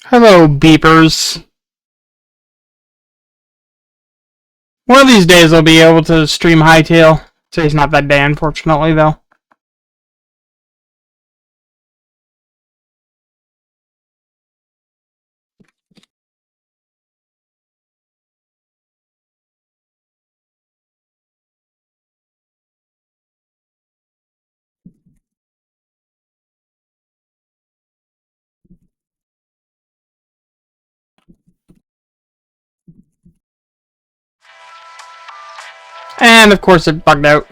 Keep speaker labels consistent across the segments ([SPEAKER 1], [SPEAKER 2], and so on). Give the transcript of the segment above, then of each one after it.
[SPEAKER 1] Hello, beepers. One of these days I'll be able to stream Hightail. Today's not that day, unfortunately, though. And, of course, it bugged out.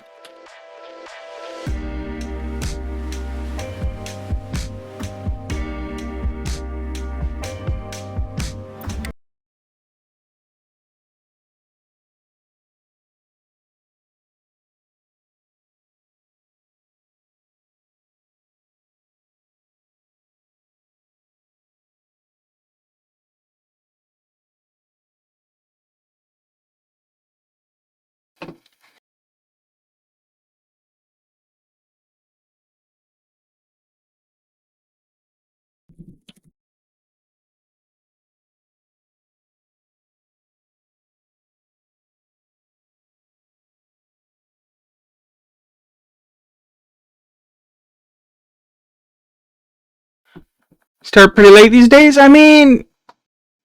[SPEAKER 1] Start pretty late these days? I mean,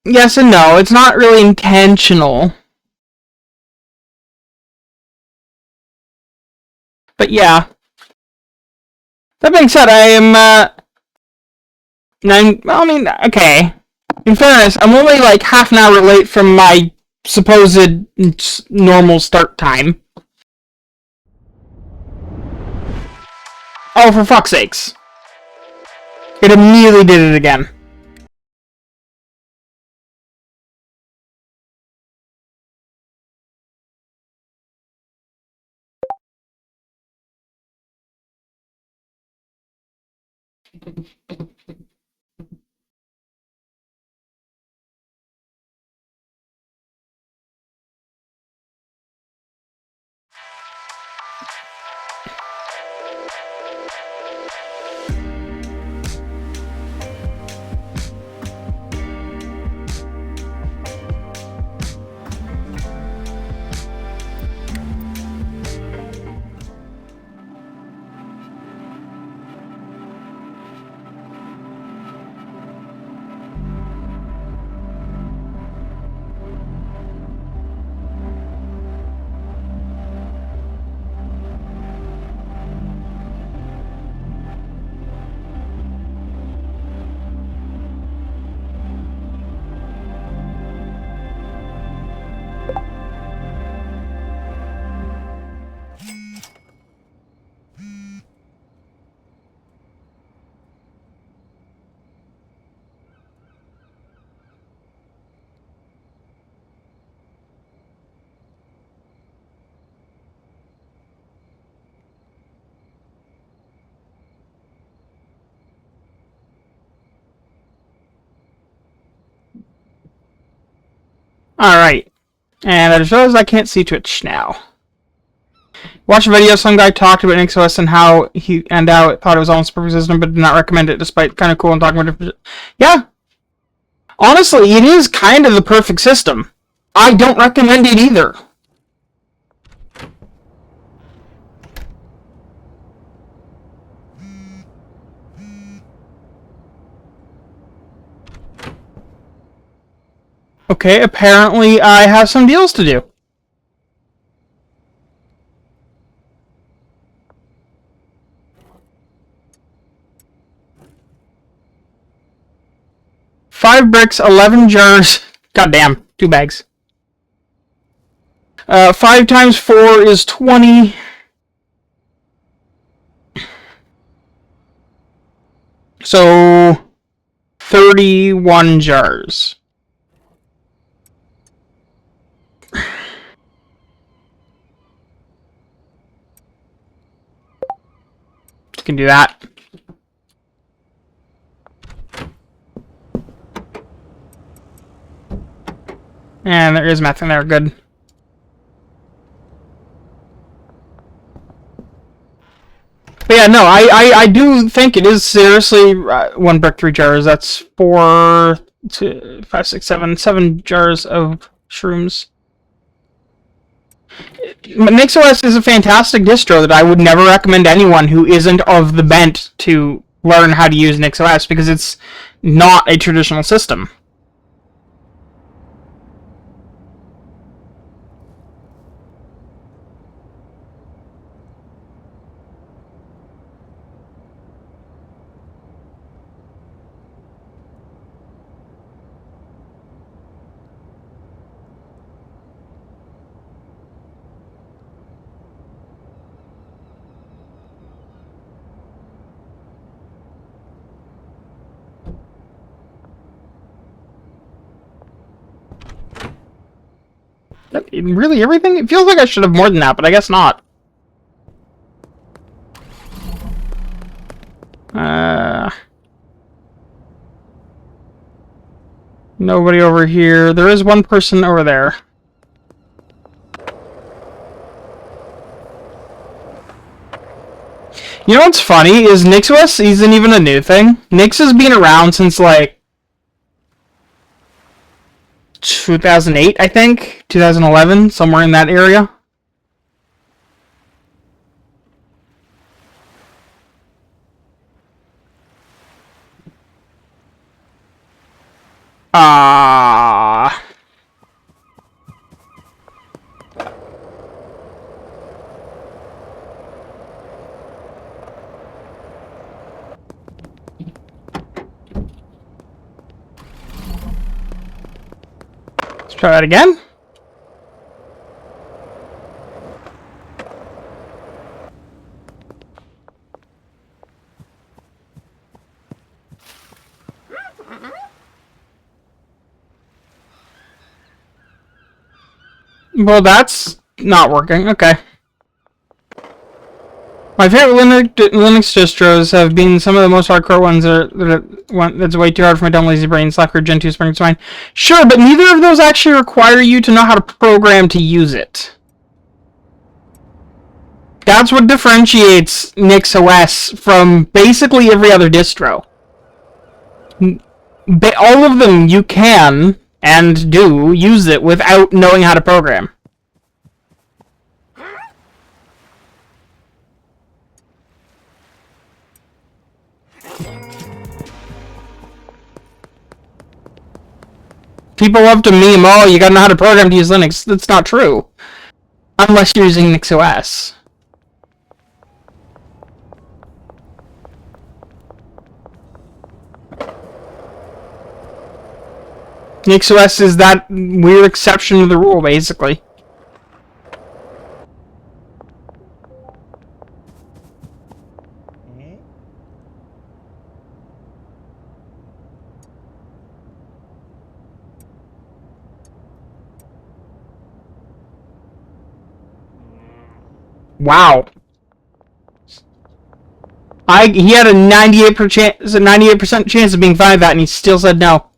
[SPEAKER 1] yes and no. It's not really intentional. But yeah. That being said, okay. In fairness, I'm only like half an hour late from my supposed normal start time. Oh, for fuck's sakes. It immediately did it again. Alright. And I just realized I can't see Twitch now. Watched a video, some guy talked about NixOS and how it thought it was almost a perfect system, but did not recommend it despite kind of cool and talking about different. Yeah. Honestly, it is kind of the perfect system. I don't recommend it either. Okay, apparently I have some deals to do. Five bricks, 11 jars. Goddamn, 2 bags. 5 times 4 is 20. So, 31 jars. Can do that. And there is meth in there, good. But yeah, no, I do think it is seriously 1 brick, 3 jars. That's 4, 2, 5, 6, 7, 7 jars of shrooms. NixOS is a fantastic distro that I would never recommend to anyone who isn't of the bent to learn how to use NixOS because it's not a traditional system. Really, everything? It feels like I should have more than that, but I guess not. Nobody over here. There is one person over there. You know what's funny is NixOS isn't even a new thing. Nix has been around since like 2008, I think, 2011, somewhere in that area. Let's try that again. Well, that's not working. Okay. My favorite Linux distros have been some of the most hardcore ones that's way too hard for my dumb lazy brain. Slacker, Gentoo, Spring to mind. Sure, but neither of those actually require you to know how to program to use it. That's what differentiates NixOS from basically every other distro. All of them you can and do use it without knowing how to program. People love to meme, oh, you gotta know how to program to use Linux. That's not true. Unless you're using NixOS. NixOS is that weird exception to the rule, basically. Wow. He had a 98% chance of being fine with that, and he still said no.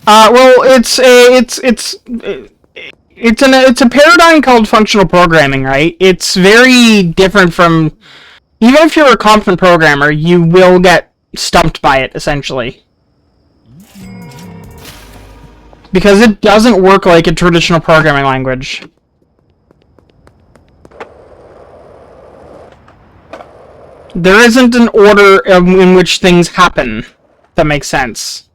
[SPEAKER 1] Well, it's a paradigm called functional programming, right? It's very different from, even if you're a competent programmer, you will get stumped by it, essentially. Because it doesn't work like a traditional programming language. There isn't an order in which things happen, if that makes sense.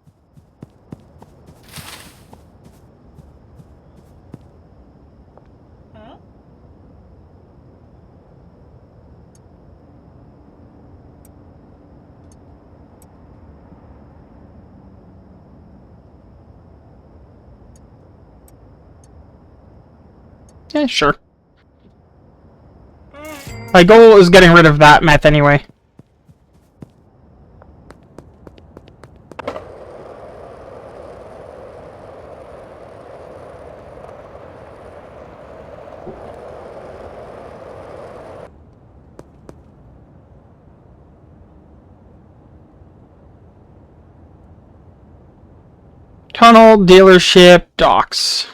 [SPEAKER 1] Yeah, sure. My goal is getting rid of that meth anyway. tunnel, dealership, docks.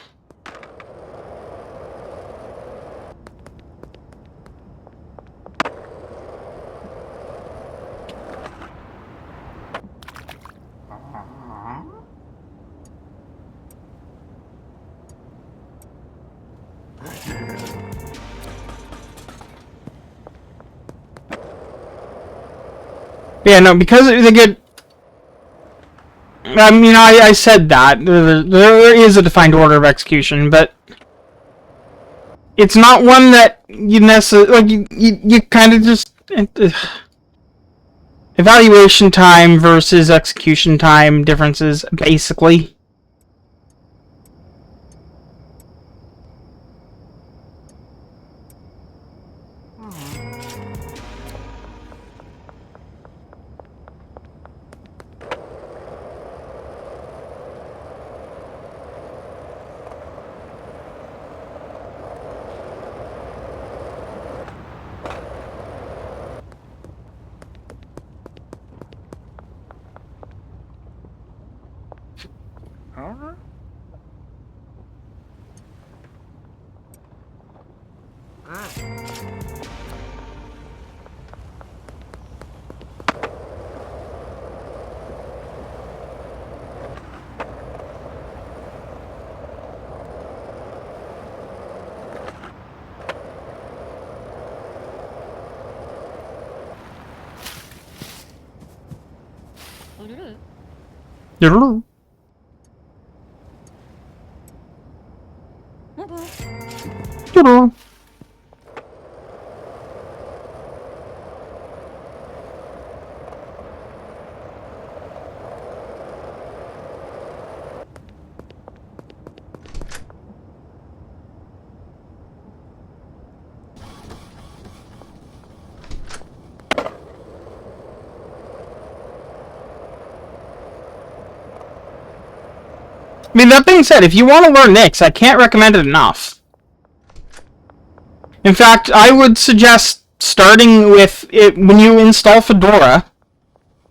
[SPEAKER 1] Yeah, no, because they get... I mean, I said that. There is a defined order of execution, but... It's not one that you necessarily... Like, you kind of just... Evaluation time versus execution time differences, basically. I mean, that being said, if you want to learn Nix, I can't recommend it enough. In fact, I would suggest starting with it when you install Fedora,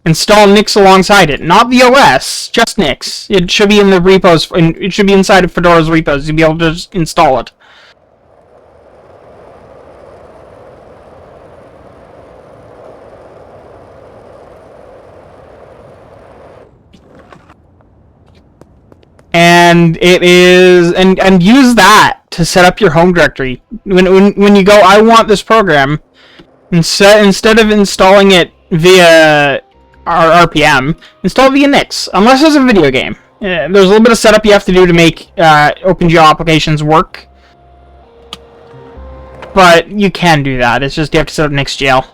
[SPEAKER 1] install Nix alongside it. Not the OS, just Nix. It should be in the repos, it should be inside of Fedora's repos. You'll be able to just install it. And it is, and use that to set up your home directory. When you go, I want this program, instead of installing it via RPM, install via Nix, unless it's a video game. There's a little bit of setup you have to do to make OpenGL applications work, but you can do that. It's just you have to set up NixGL.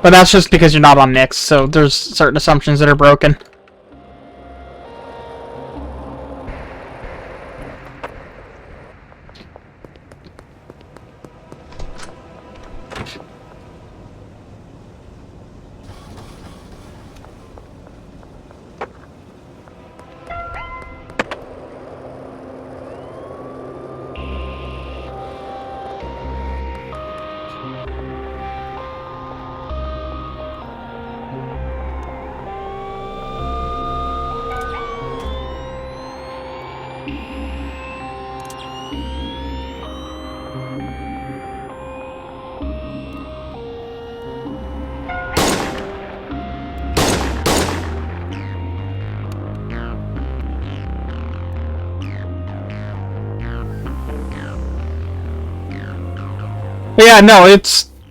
[SPEAKER 1] But that's just because you're not on Nix, so there's certain assumptions that are broken. But yeah, no,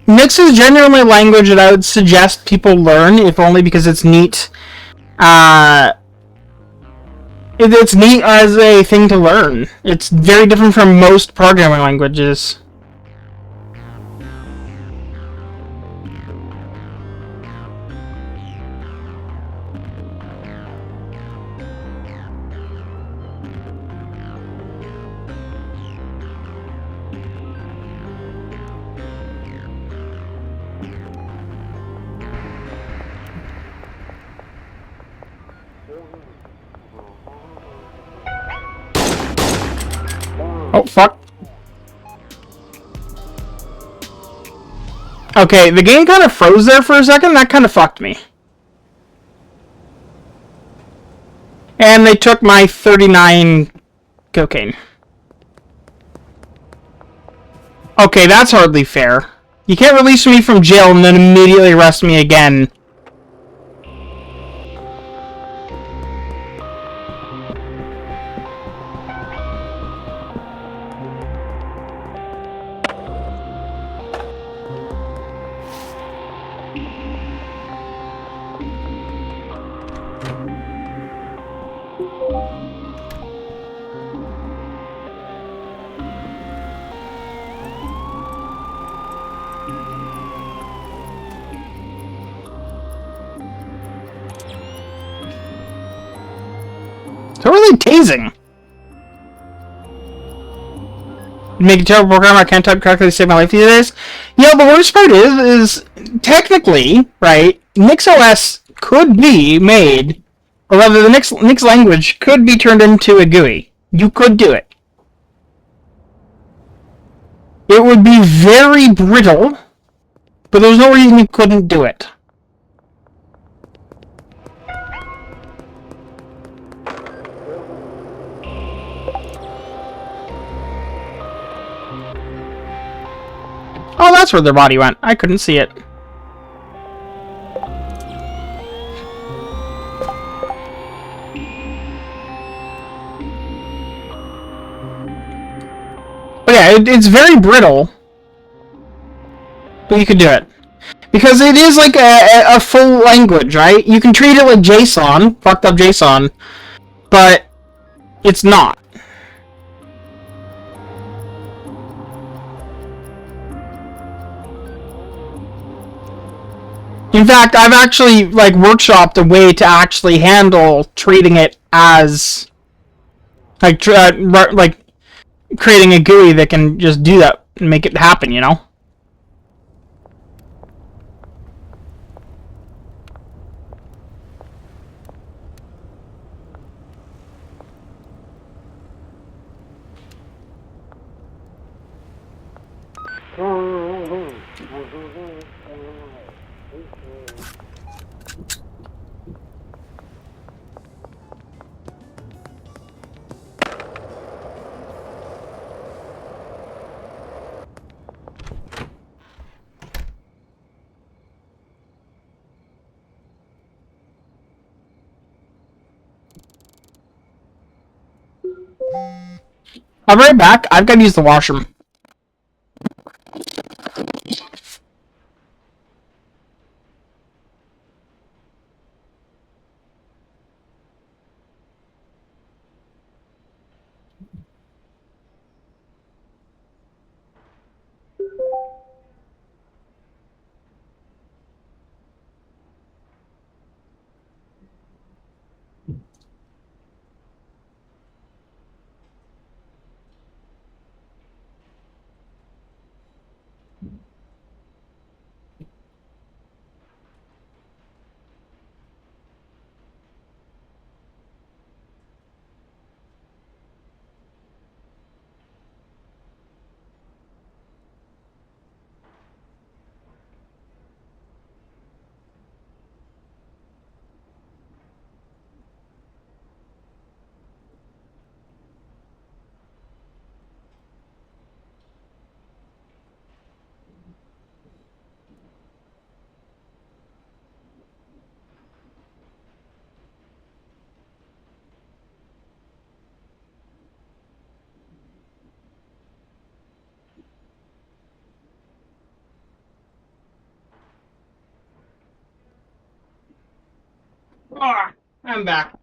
[SPEAKER 1] Nix is genuinely a language that I would suggest people learn, if only because it's neat. It's neat as a thing to learn. It's very different from most programming languages. Oh, fuck. Okay, the game kind of froze there for a second. That kind of fucked me. And they took my 39 cocaine. Okay, that's hardly fair. You can't release me from jail and then immediately arrest me again. They're really tasing. Make a terrible program. I can't type correctly to save my life these days. Yeah, the worst part is technically, right, NixOS could be made, or rather the Nix language could be turned into a GUI. You could do it. It would be very brittle, but there's no reason you couldn't do it. Oh, that's where their body went. I couldn't see it. But yeah, it's very brittle. But you could do it. Because it is like a full language, right? You can treat it like JSON, fucked up JSON, but it's not. In fact, I've actually like workshopped a way to actually handle treating it as like creating a GUI that can just do that and make it happen, you know? I'll be right back. I've got to use the washroom. Ah, I'm back.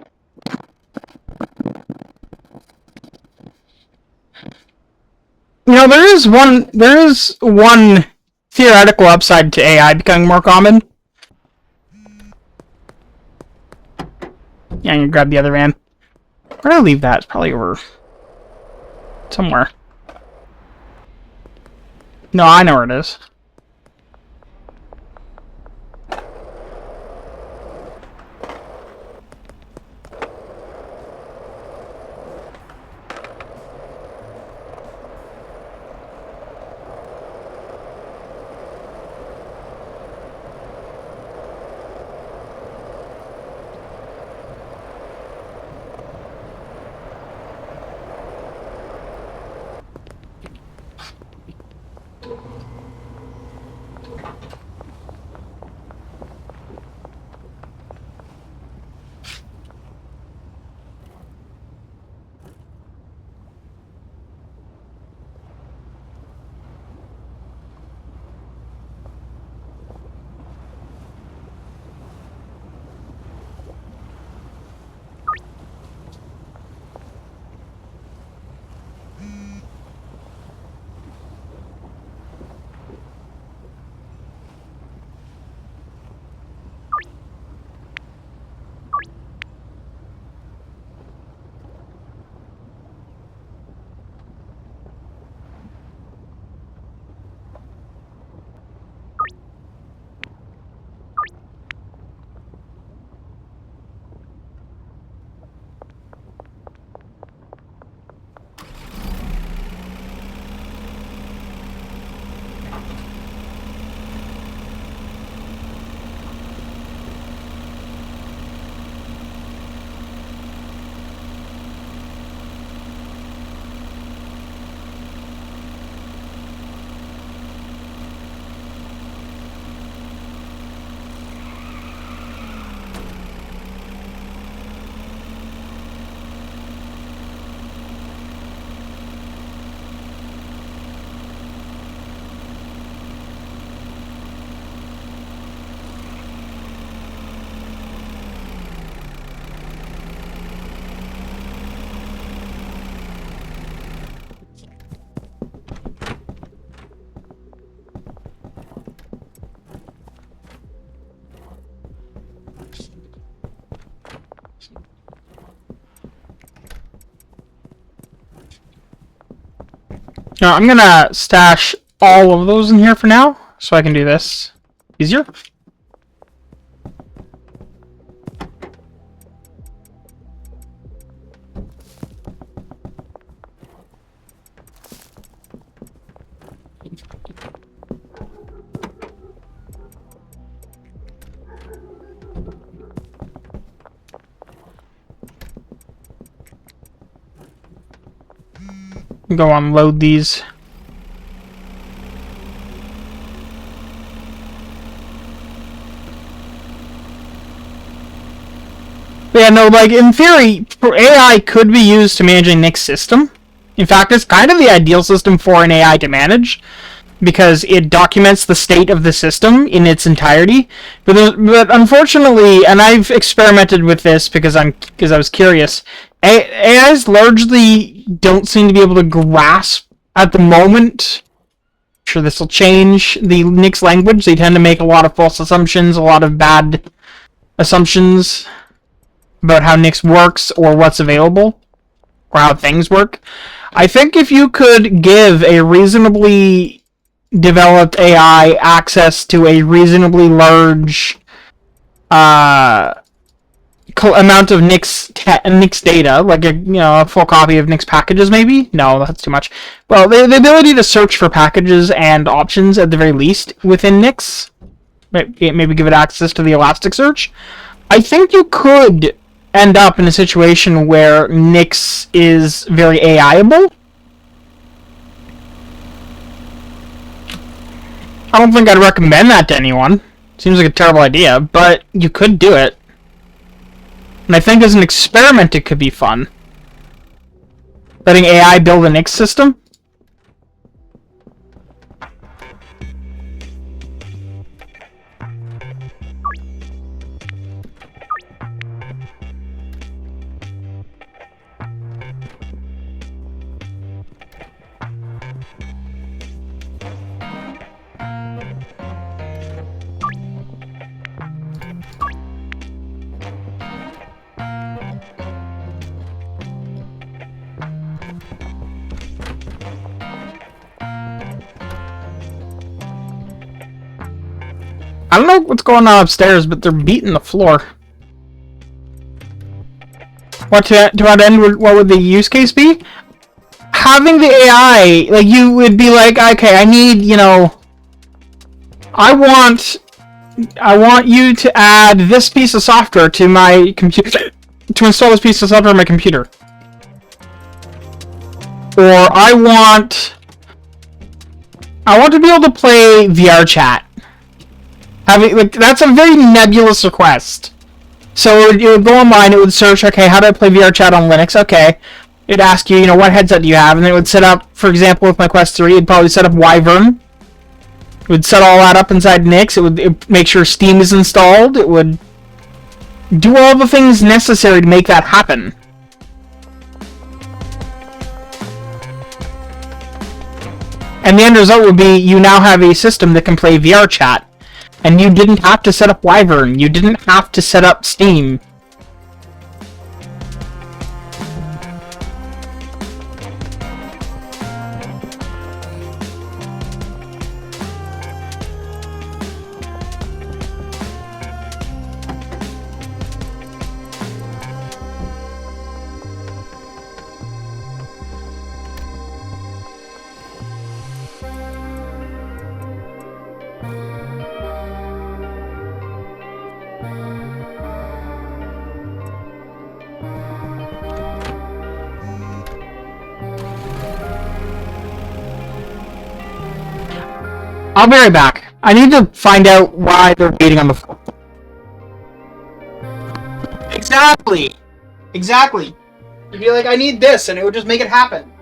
[SPEAKER 1] You know, there is one theoretical upside to AI becoming more common. Yeah, I'm gonna grab the other van. Where did I leave that? It's probably over somewhere. No, I know where it is. Now, I'm gonna stash all of those in here for now, so I can do this easier. Go unload these. But yeah, no, like, in theory, AI could be used to manage a Nick's system. In fact, it's kind of the ideal system for an AI to manage, because it documents the state of the system in its entirety. But unfortunately, and I've experimented with this because I was curious, AIs largely don't seem to be able to grasp at the moment. I'm sure this will change the Nick's language. They tend to make a lot of false assumptions, a lot of bad assumptions about how Nix works or what's available or how things work. I think if you could give a reasonably developed AI access to a reasonably large amount of Nix data, like a full copy of Nix packages, maybe? No, that's too much. Well, the ability to search for packages and options at the very least within Nix, maybe give it access to the Elasticsearch. I think you could end up in a situation where Nix is very AI-able. I don't think I'd recommend that to anyone. Seems like a terrible idea, but you could do it. And I think as an experiment it could be fun. Letting AI build a Nix system. I don't know what's going on upstairs, but they're beating the floor. What to what end? What would the use case be? Having the AI, like, you would be like, okay, I need, I want you to add this piece of software to my computer, to install this piece of software on my computer, or I want to be able to play VR chat. That's a very nebulous request. So it would go online, it would search, okay, how do I play VR chat on Linux? Okay. It'd ask you, what headset do you have? And then it would set up, for example, with my Quest 3, it'd probably set up Wyvern. It would set all that up inside Nix. It would make sure Steam is installed. It would do all the things necessary to make that happen. And the end result would be you now have a system that can play VR chat. And you didn't have to set up Wyvern. You didn't have to set up Steam. I'll be right back. I need to find out why they're beating on the floor. Exactly. You'd be like, I need this, and it would just make it happen.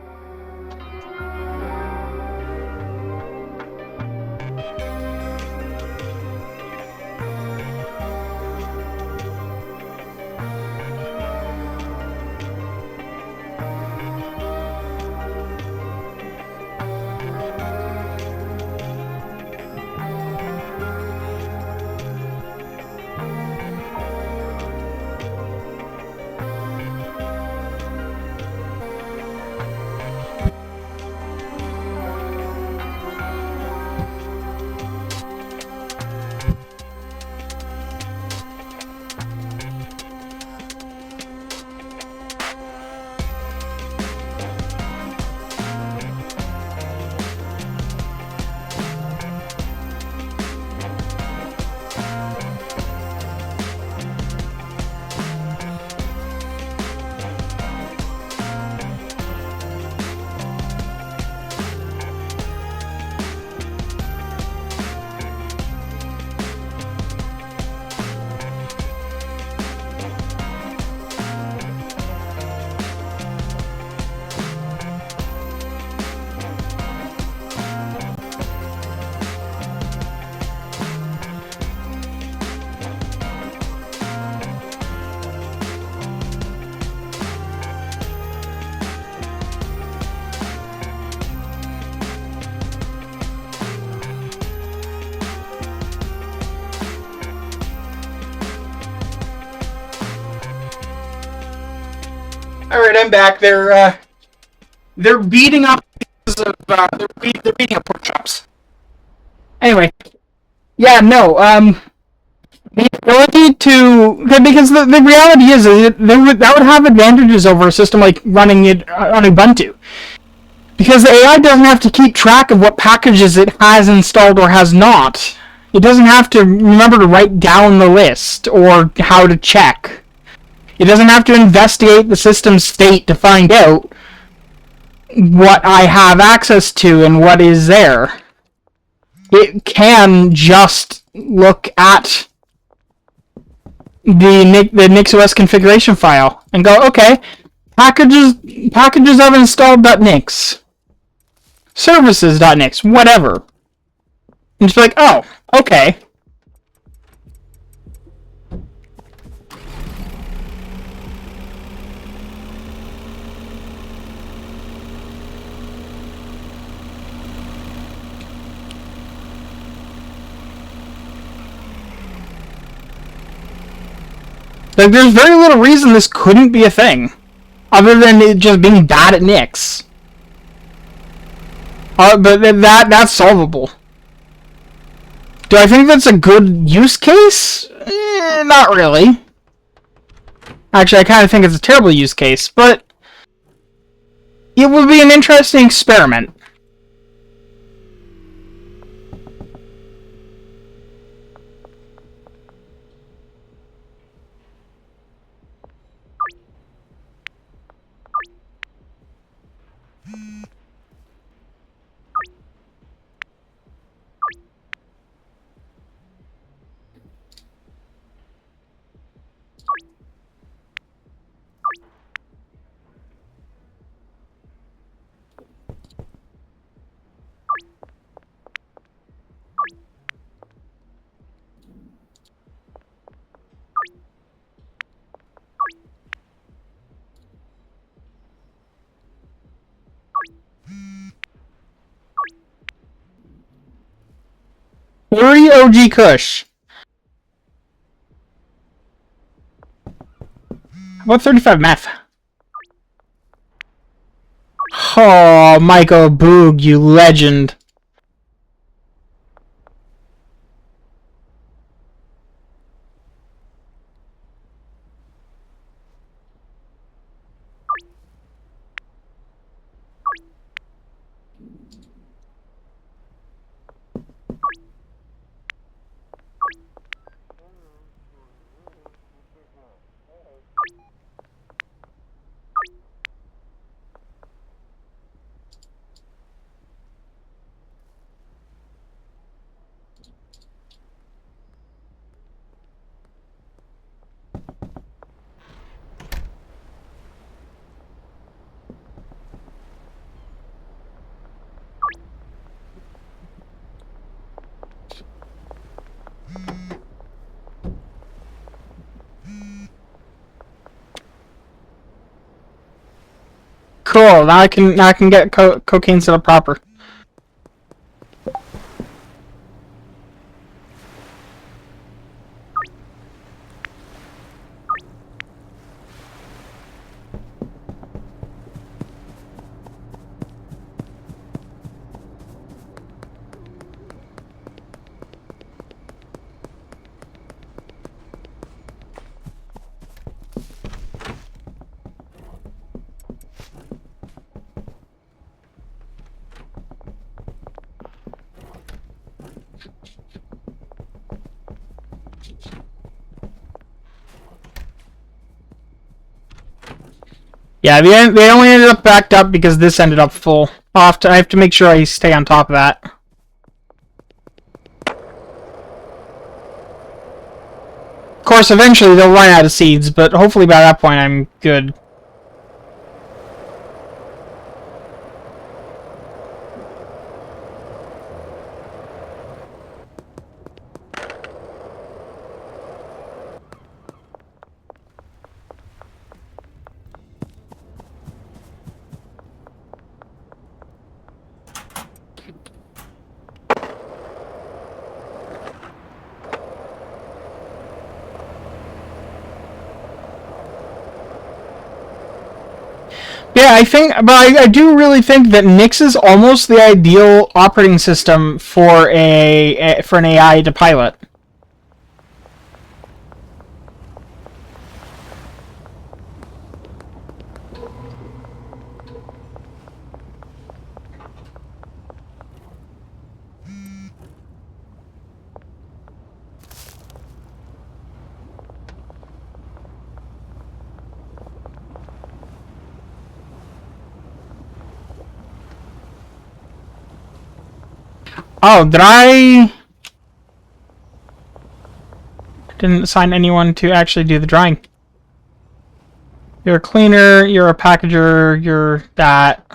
[SPEAKER 1] Alright, I'm back. They're beating up because of, they're beating up pork chops. Anyway. Yeah, no, the ability to... Because the reality is that would have advantages over a system like running it on Ubuntu. Because the AI doesn't have to keep track of what packages it has installed or has not. It doesn't have to remember to write down the list or how to check. It doesn't have to investigate the system's state to find out what I have access to and what is there. It can just look at the NixOS configuration file and go, okay, packages I've installed.nix, services.nix, whatever. And just be like, oh, okay. Like, there's very little reason this couldn't be a thing, other than it just being bad at Nix. But that's solvable. Do I think that's a good use case? Not really. Actually, I kind of think it's a terrible use case, but it would be an interesting experiment. Uri OG Kush. How about 35 meth? Oh, Michael Boog, you legend. Cool. Now I can get cocaine set up proper. Yeah, they only ended up backed up because this ended up full. I have to make sure I stay on top of that. Of course, eventually they'll run out of seeds, but hopefully by that point I'm good. Yeah, I think, but I do really think that Nix is almost the ideal operating system for for an AI to pilot. Oh, didn't assign anyone to actually do the drying. You're a cleaner, you're a packager, you're that.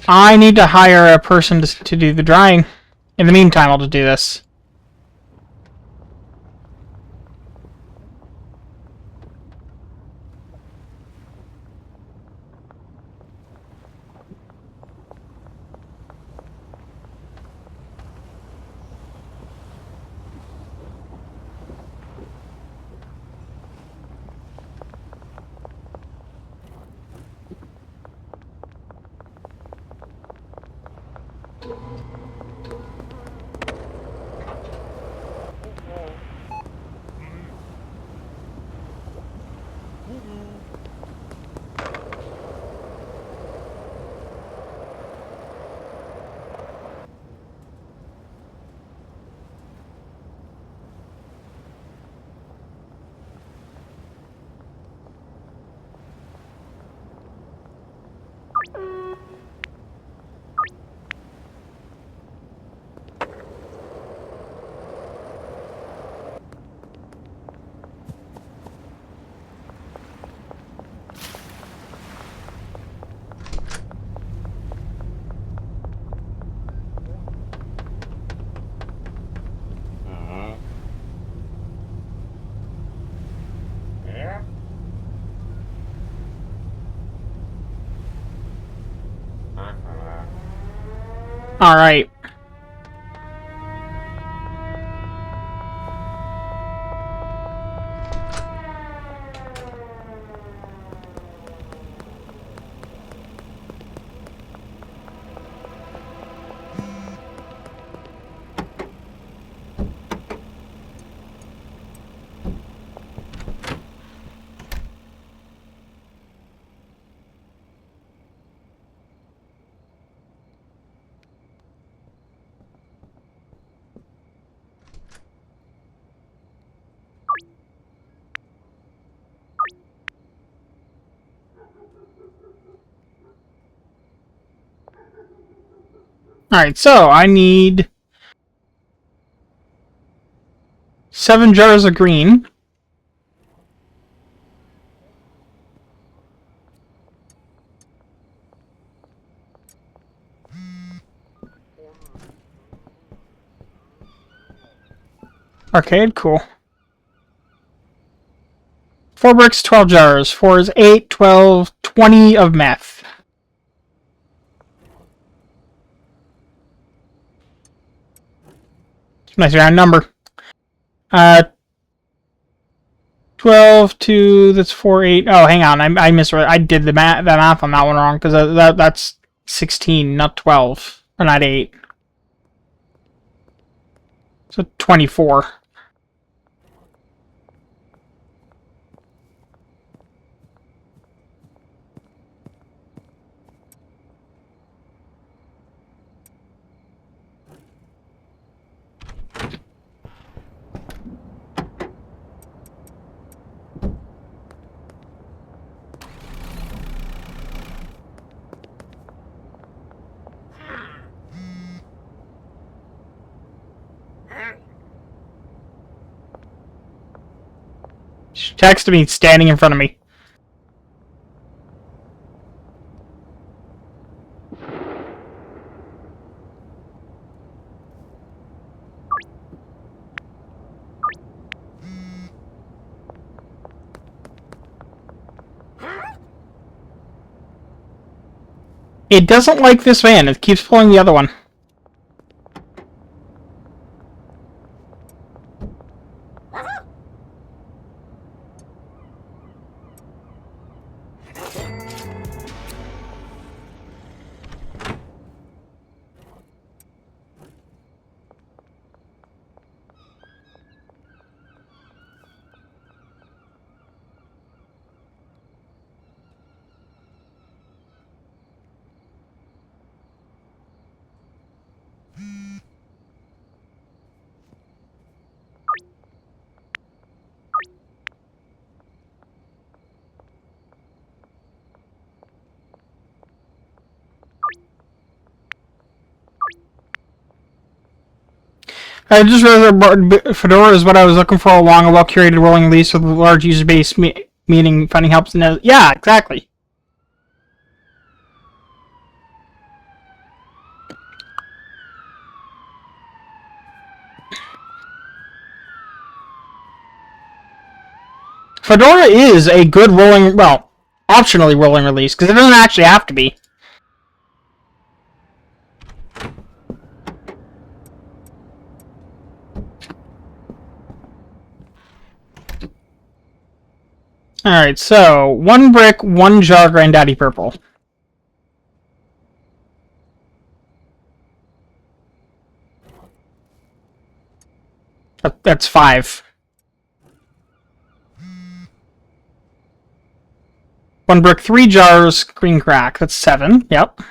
[SPEAKER 1] I need to hire a person to do the drying. In the meantime, I'll just do this. Alright. Alright, so I need 7 jars of green. Arcade, cool. 4 bricks, 12 jars. 4 is 8, 12, 20 of meth. Nice round number. 12 to, that's 4, 8. Oh, hang on, I misread. I did the math on that one wrong, because that's 16, not 12. Or not 8. So 24. She texted me standing in front of me. It doesn't like this van. It keeps pulling the other one. I just realized Fedora is what I was looking for along a well-curated rolling release with a large user base, meaning finding helps. Yeah, exactly. Fedora is a good rolling, well, optionally rolling release, because it doesn't actually have to be. Alright, so, 1 brick, 1 jar Granddaddy Purple. That's 5. 1 brick, 3 jars, green crack. That's 7. Yep.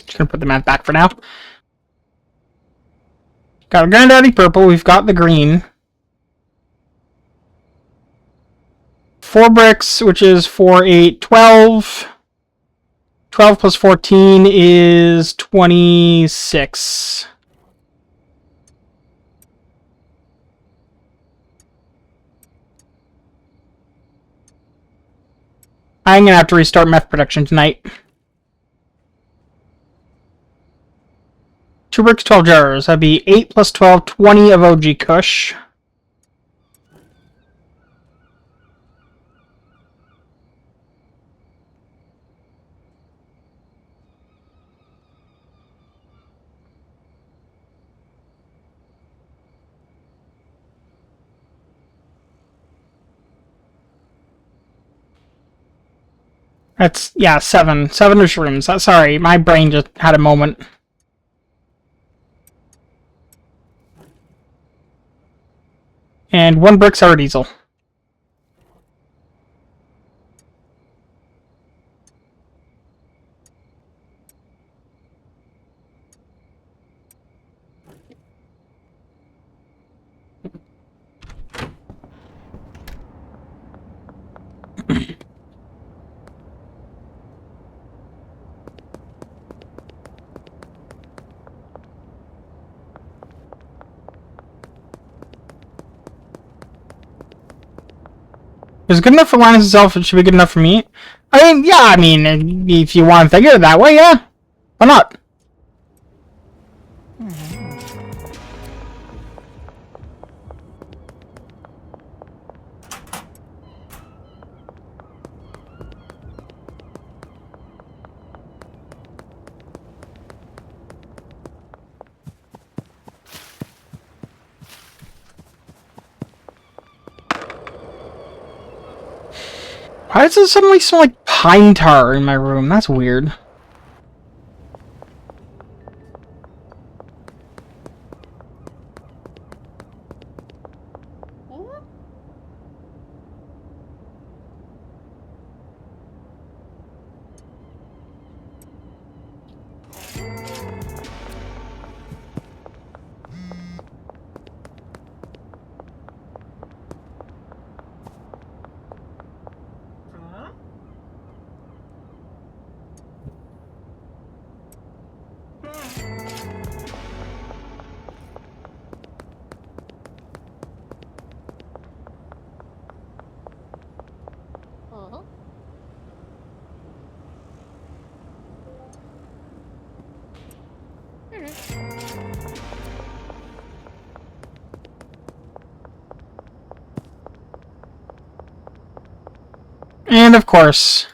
[SPEAKER 1] Just gonna put the map back for now. Got a Granddaddy Purple. We've got the green. 4 bricks, which is 4, 8, 12. 12 plus 14 is 26. I'm gonna have to restart meth production tonight. 2 bricks, 12 jars. That'd be 8 plus 12, 20 of OG Kush. That's, yeah, 7. 7 of shrooms. Sorry, my brain just had a moment. And 1 brick sour diesel. If it's good enough for Linus itself, it should be good enough for me. I mean, yeah, I mean, if you want to think of it that way, yeah. Why not? Why does it suddenly smell like pine tar in my room? That's weird. And of course...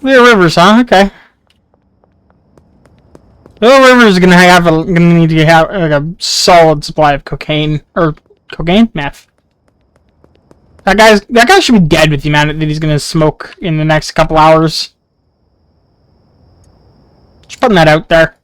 [SPEAKER 1] Little Rivers, huh? Okay. Little Rivers is gonna need to have like a solid supply of cocaine or meth. That guy should be dead with the amount that he's gonna smoke in the next couple hours. Just putting that out there.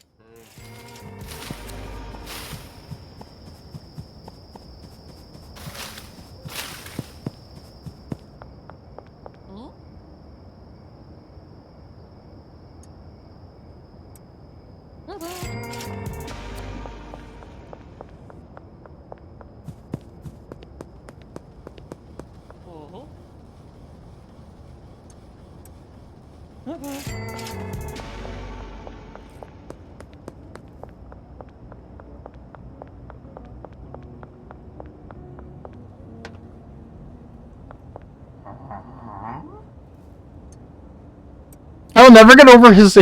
[SPEAKER 1] I will never get over his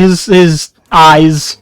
[SPEAKER 1] eyes.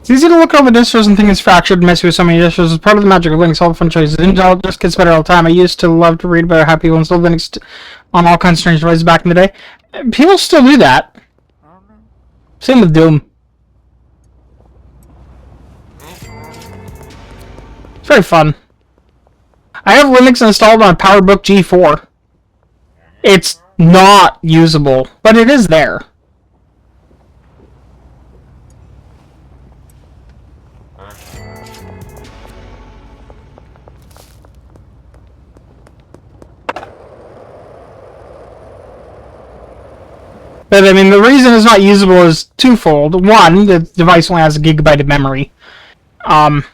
[SPEAKER 1] It's easy to look at all the distros and think it's fractured and messy with so many distros. It's part of the magic of Linux, all the fun choices. Intel just gets better all the time. I used to love to read about how people installed Linux on all kinds of strange devices back in the day. People still do that. Same with Doom. It's very fun. I have Linux installed on PowerBook G4. It's not usable, but it is there. But I mean, the reason it's not usable is twofold. One, the device only has a gigabyte of memory. And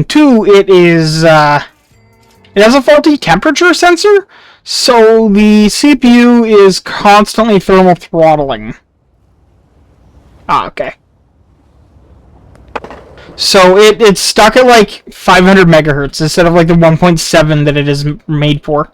[SPEAKER 1] two, it has a faulty temperature sensor, so the CPU is constantly thermal throttling. Ah, okay. So it's stuck at like 500 megahertz instead of like the 1.7 that it is made for.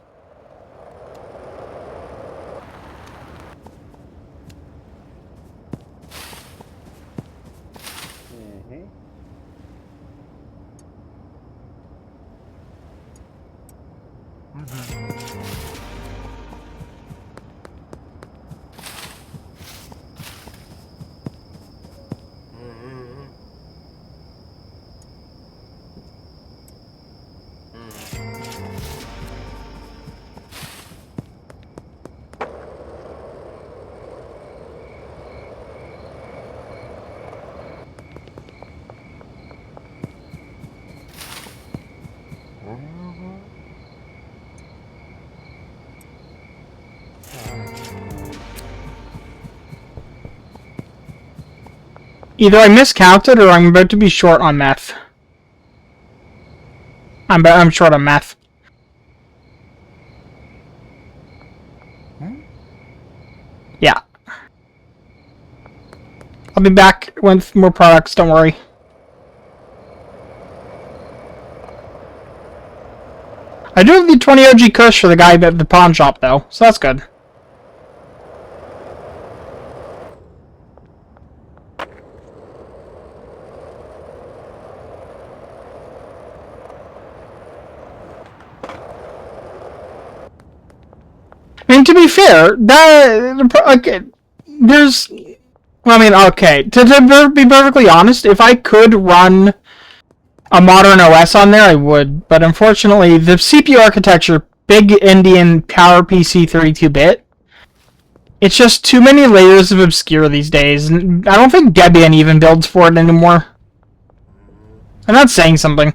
[SPEAKER 1] Either I miscounted or I'm about to be short on meth. I'm short on meth. Yeah. I'll be back with more products, don't worry. I do have the 20 OG Kush for the guy at the pawn shop, though, so that's good. I mean, to be fair, there's... I mean, okay, to be perfectly honest, if I could run a modern OS on there, I would, but unfortunately, the CPU architecture, big Indian PowerPC 32-bit, it's just too many layers of obscure these days, and I don't think Debian even builds for it anymore. I'm not saying something.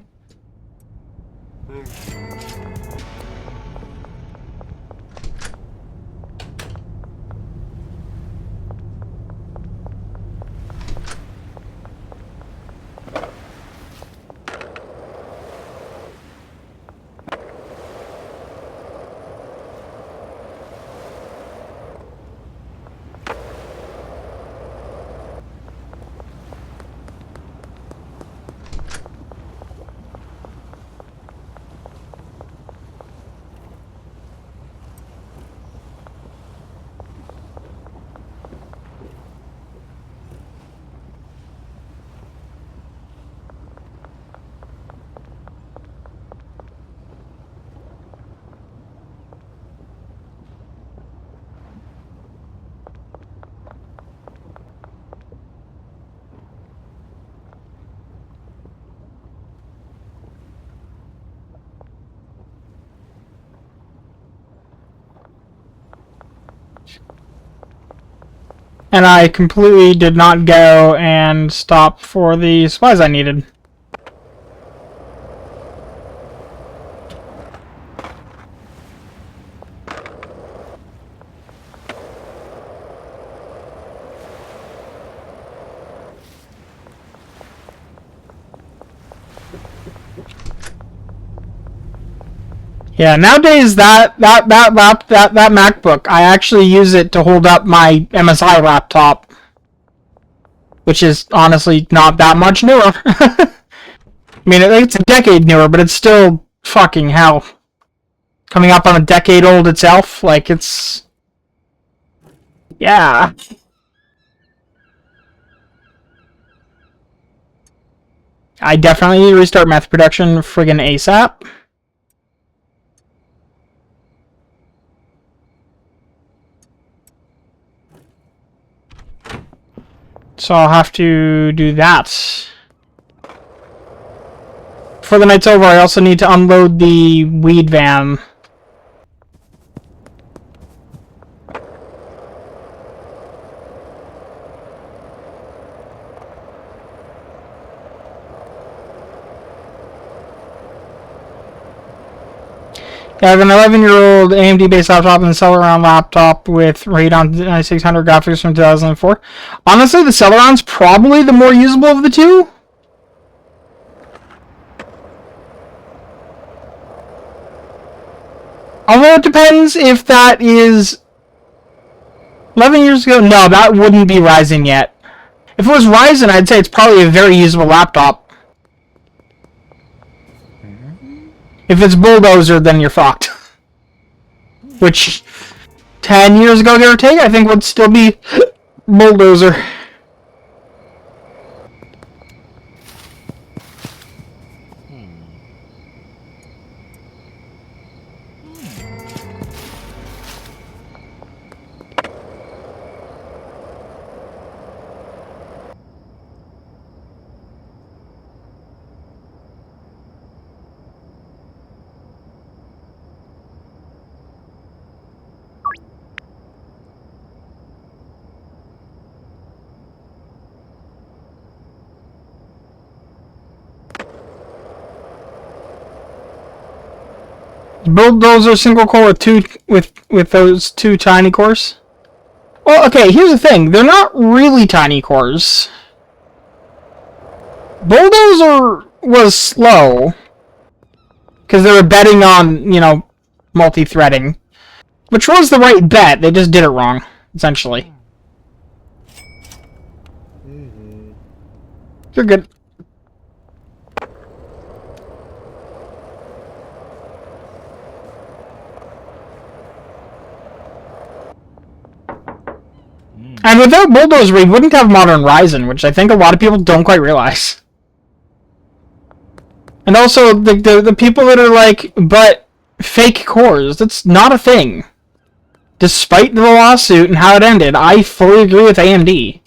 [SPEAKER 1] And I completely did not go and stop for the supplies I needed. Yeah, nowadays that MacBook, I actually use it to hold up my MSI laptop, which is honestly not that much newer. I mean, it's a decade newer, but it's still fucking hell. Coming up on a decade old itself, like it's... Yeah. I definitely need to restart meth production friggin' ASAP. So I'll have to do that. Before the night's over, I also need to unload the weed van. I have an 11-year-old AMD-based laptop and a Celeron laptop with Radeon 9600 graphics from 2004. Honestly, the Celeron's probably the more usable of the two. Although it depends if that is 11 years ago. No, that wouldn't be Ryzen yet. If it was Ryzen, I'd say it's probably a very usable laptop. If it's Bulldozer, then you're fucked. Which, 10 years ago, give or take, I think would still be Bulldozer. Bulldozer single core with those two tiny cores. Well, okay, here's the thing. They're not really tiny cores. Bulldozer was slow because they were betting on, you know, multi-threading, which was the right bet. They just did it wrong, essentially. You're good. And without Bulldozer, we wouldn't have modern Ryzen, which I think a lot of people don't quite realize. And also, the people that are like, but fake cores, that's not a thing. Despite the lawsuit and how it ended, I fully agree with AMD.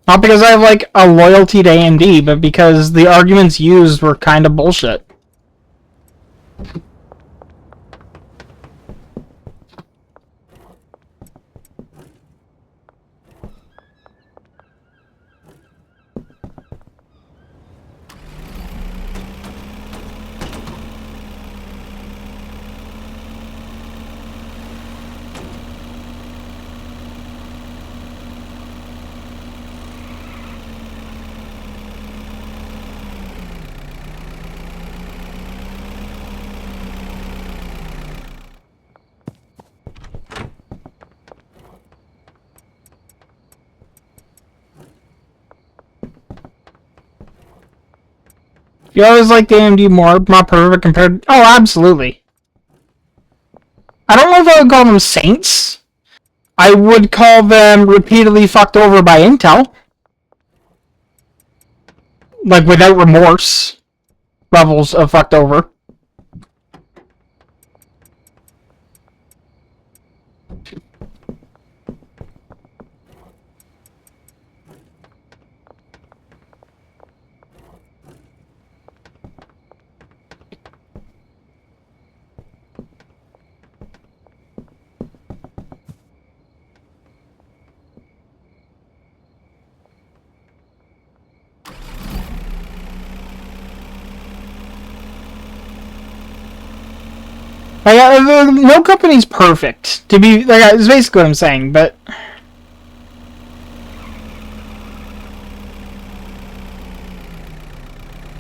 [SPEAKER 1] Not because I have, like, a loyalty to AMD, but because the arguments used were kind of bullshit. You always like the AMD more perfect compared... Oh, absolutely. I don't know if I would call them saints. I would call them repeatedly fucked over by Intel. Like, without remorse. Levels of fucked over. Like, no company's perfect. To be like, it's basically what I'm saying. But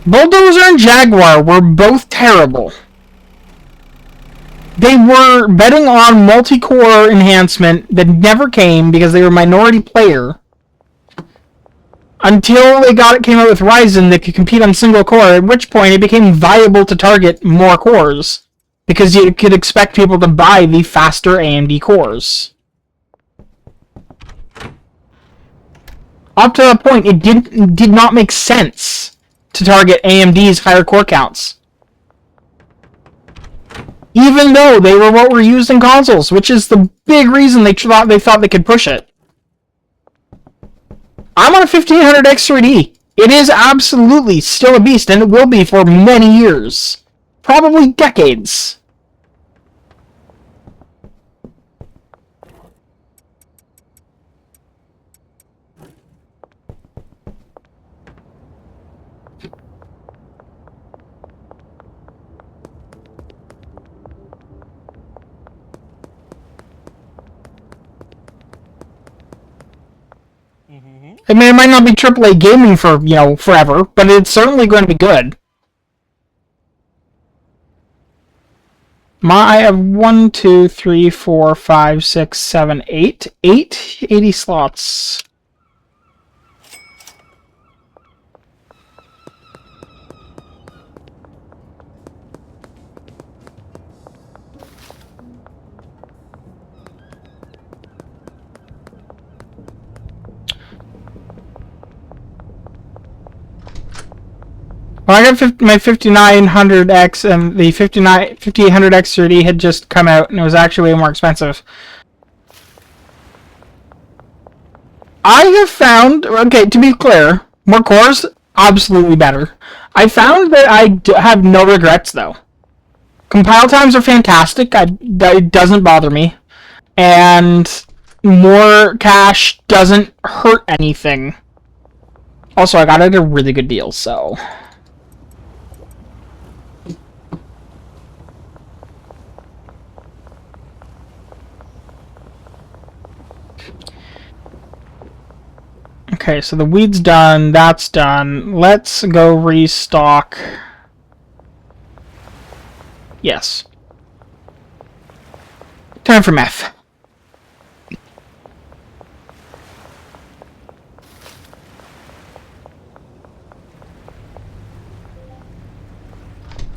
[SPEAKER 1] Bulldozer and Jaguar were both terrible. They were betting on multi-core enhancement that never came because they were a minority player. Until came out with Ryzen that could compete on single core, at which point it became viable to target more cores. Because you could expect people to buy the faster AMD cores. Up to that point, it did not make sense to target AMD's higher core counts. Even though they were what were used in consoles, which is the big reason they thought they could push it. I'm on a 1500X3D. It is absolutely still a beast, and it will be for many years. Probably decades. I mean, it might not be AAA gaming for, forever, but it's certainly going to be good. I have 1, 2, 3, 4, 5, 6, 7, 8. 80 slots. Well, I got my 5900X, and the 5800X30 had just come out, and it was actually way more expensive. I have found, okay, to be clear, more cores, absolutely better. I found that I have no regrets, though. Compile times are fantastic, it doesn't bother me. And more cash doesn't hurt anything. Also, I got it at a really good deal, so... Okay, so the weed's done, that's done. Let's go restock. Yes. Time for meth.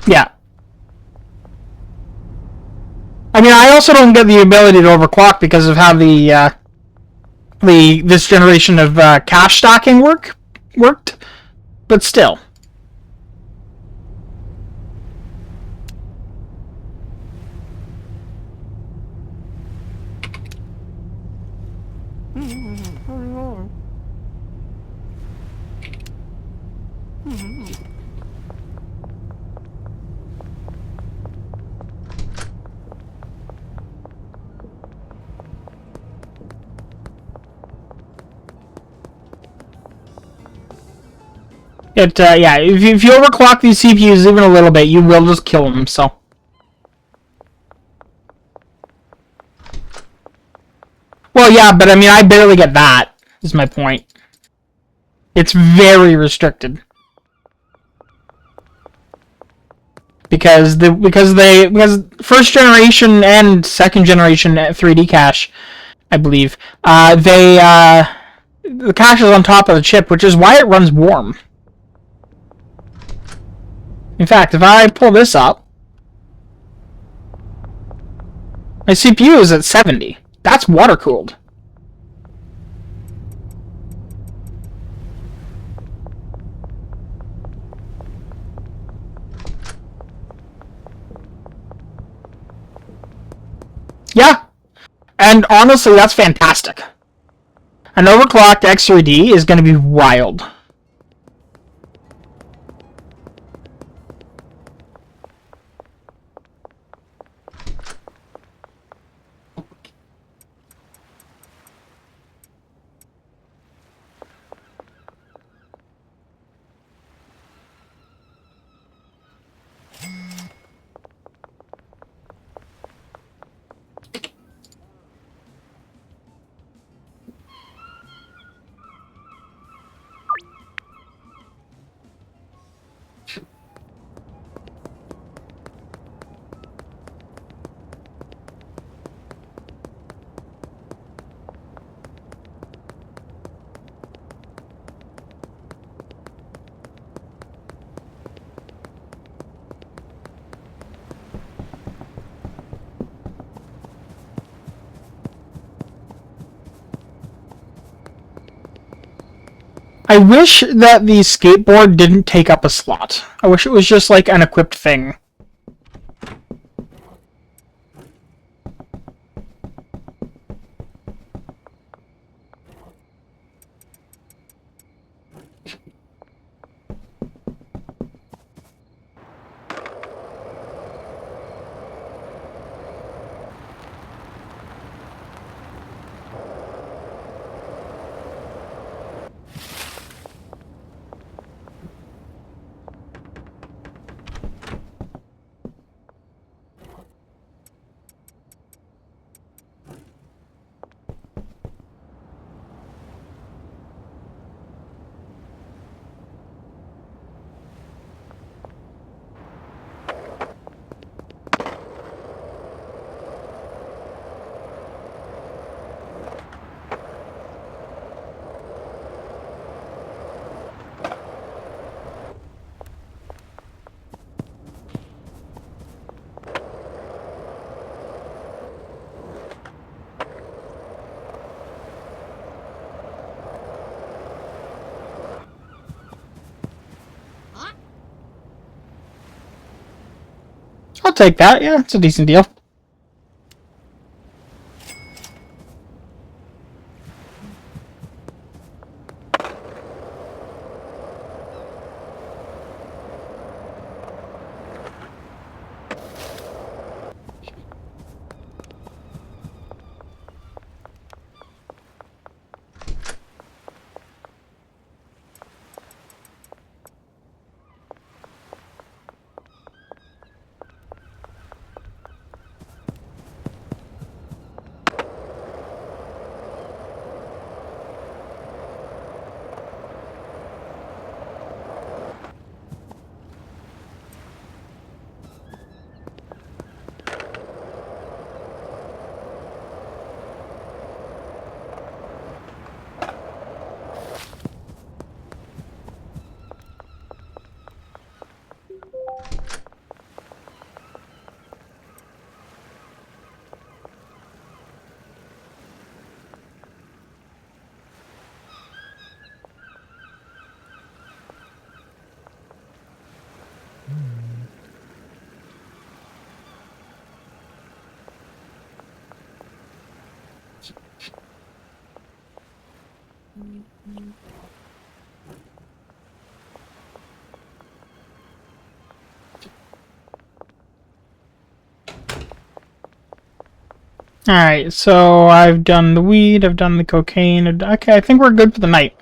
[SPEAKER 1] Yeah. I mean, I also don't get the ability to overclock because of how this generation of cache stacking worked, but still. Yeah, if you overclock these CPUs even a little bit, you will just kill them, so. Well, yeah, but I mean, I barely get that, is my point. It's very restricted. Because first generation and second generation 3D cache, I believe, the cache is on top of the chip, which is why it runs warm. In fact, if I pull this up, my CPU is at 70. That's water cooled. Yeah. And honestly, that's fantastic. An overclocked X3D is going to be wild. I wish that the skateboard didn't take up a slot. I wish it was just like an equipped thing. I'll take that. Yeah, it's a decent deal. Alright, so I've done the weed, I've done the cocaine. Okay, I think we're good for the night.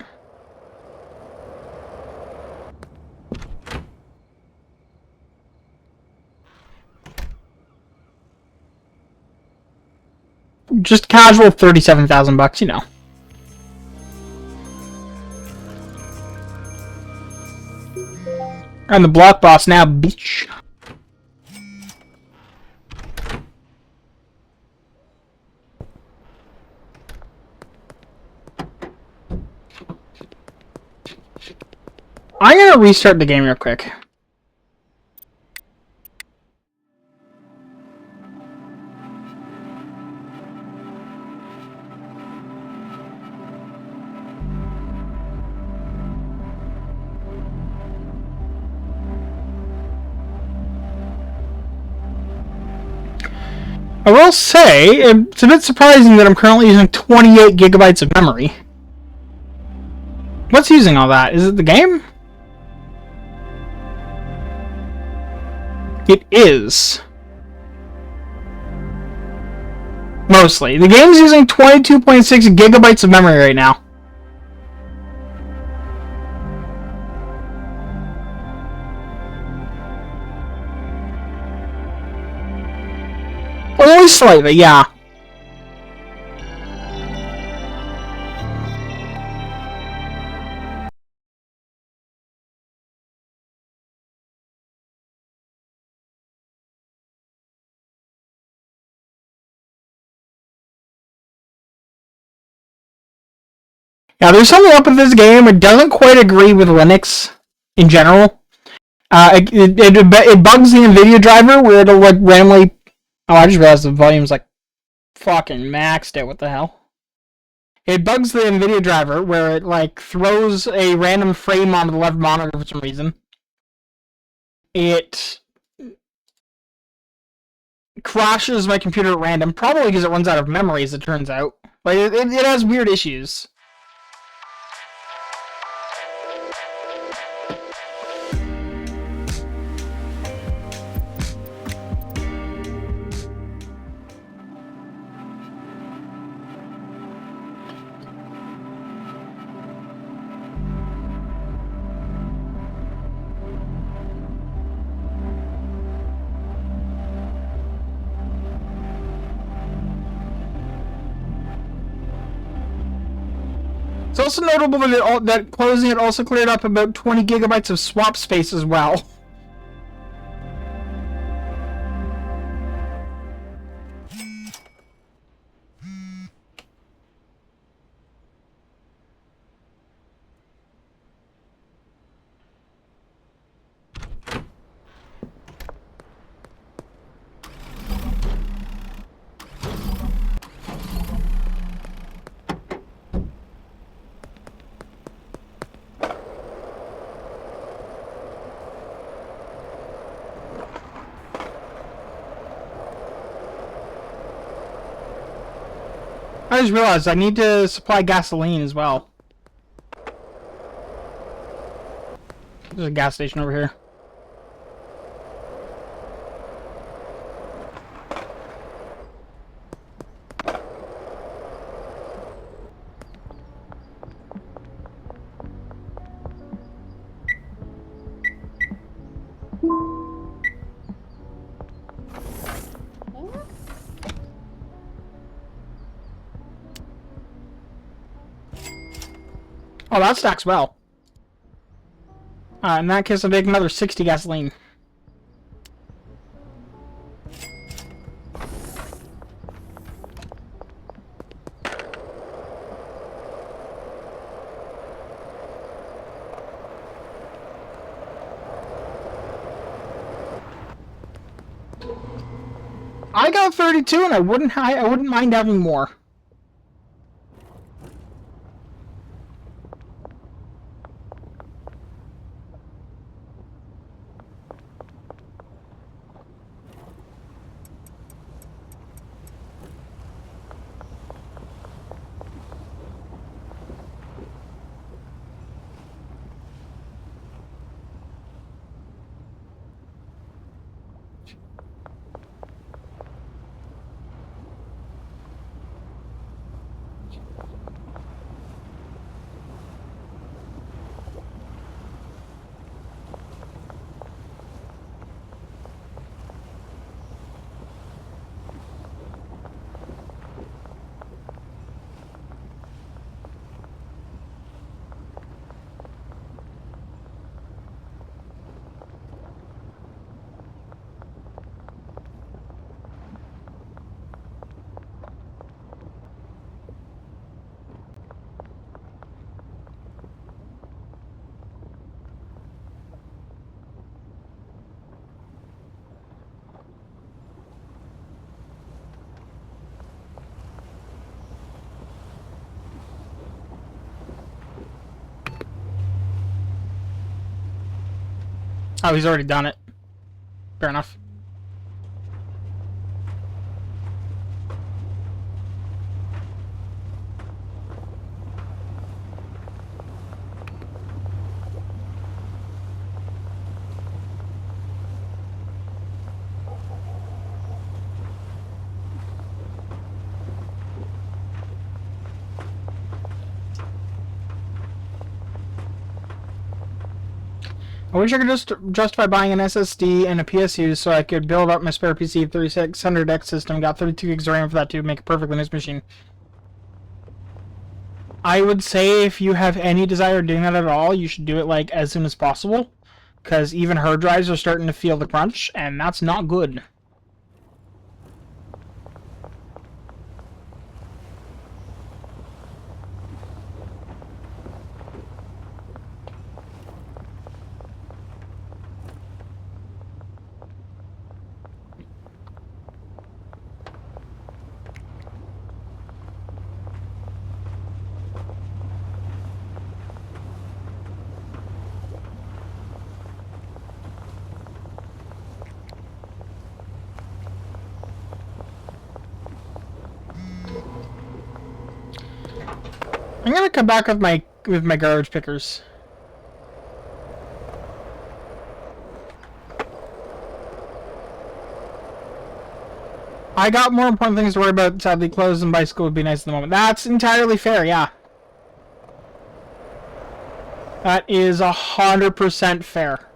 [SPEAKER 1] Just casual 37,000 bucks, you know. I'm the block boss now, bitch. I'm gonna restart the game real quick. I will say, it's a bit surprising that I'm currently using 28 gigabytes of memory. What's using all that? Is it the game? It is. Mostly. The game's using 22.6 gigabytes of memory right now. Only slightly, yeah. Yeah, there's something up with this game. It doesn't quite agree with Linux in general. It bugs the NVIDIA driver where it'll like randomly. Oh, I just realized the volume's like fucking maxed out. What the hell? It bugs the NVIDIA driver where it like throws a random frame onto the left monitor for some reason. It crashes my computer at random, probably because it runs out of memory, as it turns out. Like, it has weird issues. It's also notable that closing it also cleared up about 20 gigabytes of swap space as well. I just realized I need to supply gasoline as well. There's a gas station over here. Oh, that stacks well. In that case, I'll take another 60 gasoline. I got 32, and I wouldn't mind having more. Oh, he's already done it. Fair enough. I wish I could just justify buying an SSD and a PSU so I could build up my spare PC 3600X system. Got 32 gigs of RAM for that to make a perfectly nice machine. I would say if you have any desire of doing that at all, you should do it like as soon as possible, because even hard drives are starting to feel the crunch, and that's not good. I'm gonna come back with my garbage pickers. I got more important things to worry about. Sadly, clothes and bicycle would be nice at the moment. That's entirely fair, yeah. That is 100% fair.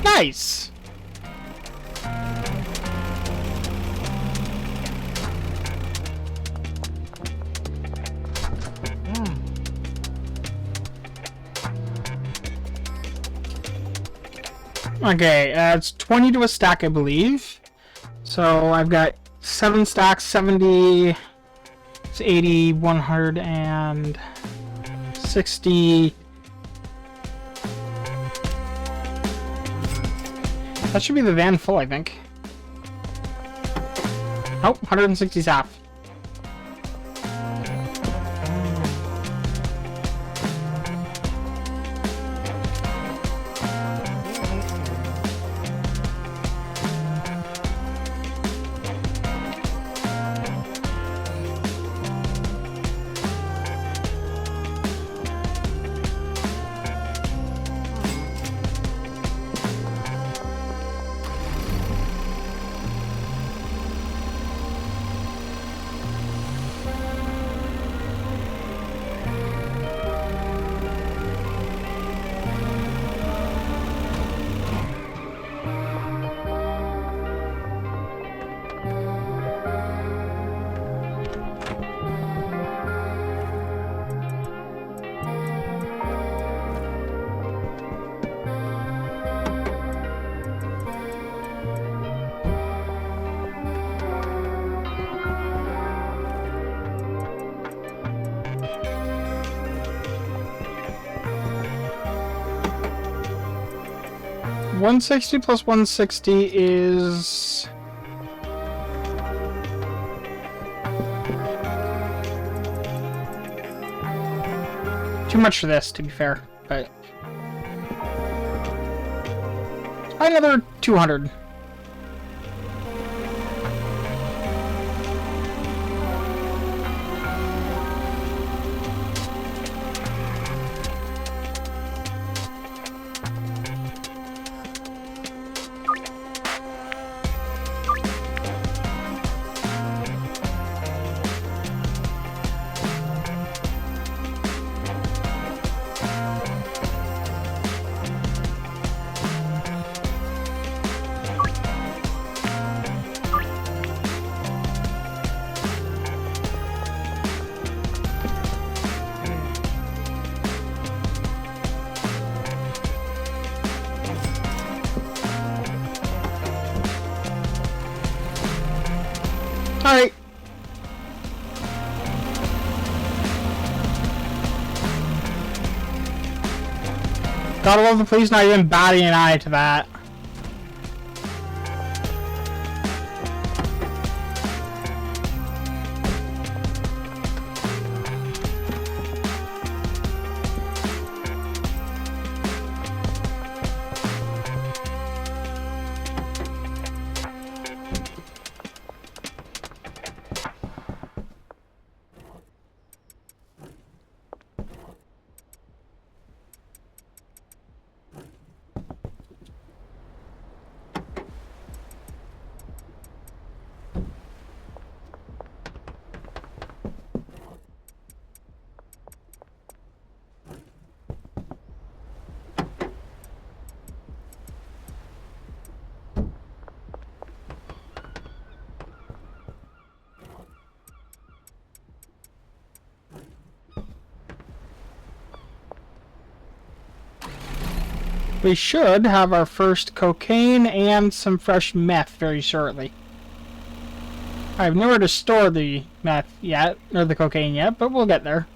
[SPEAKER 1] Nice! Okay, it's 20 to a stack, I believe. So I've got 7 stacks, 70, 80, 160. That should be the van full, I think. Oh, 160 half. $160 plus 160 is... too much for this, to be fair, but... another 200. Alright. Gotta love the police not even batting an eye to that. We should have our first cocaine and some fresh meth very shortly. I have nowhere to store the meth yet, or the cocaine yet, but we'll get there.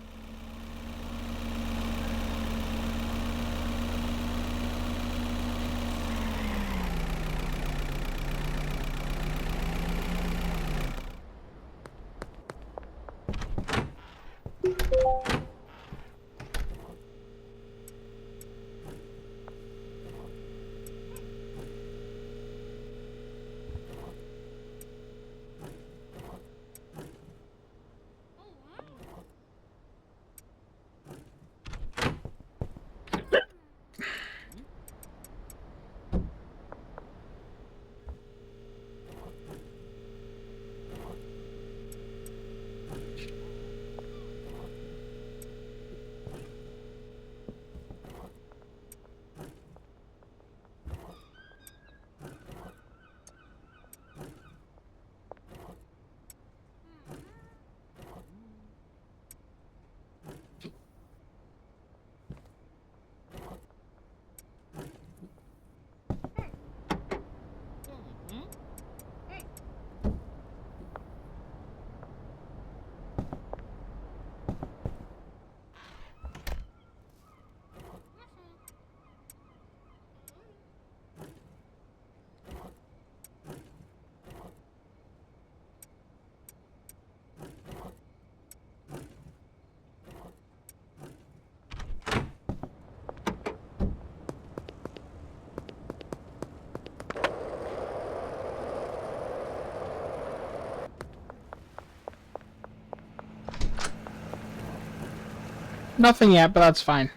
[SPEAKER 1] Nothing yet, but that's fine.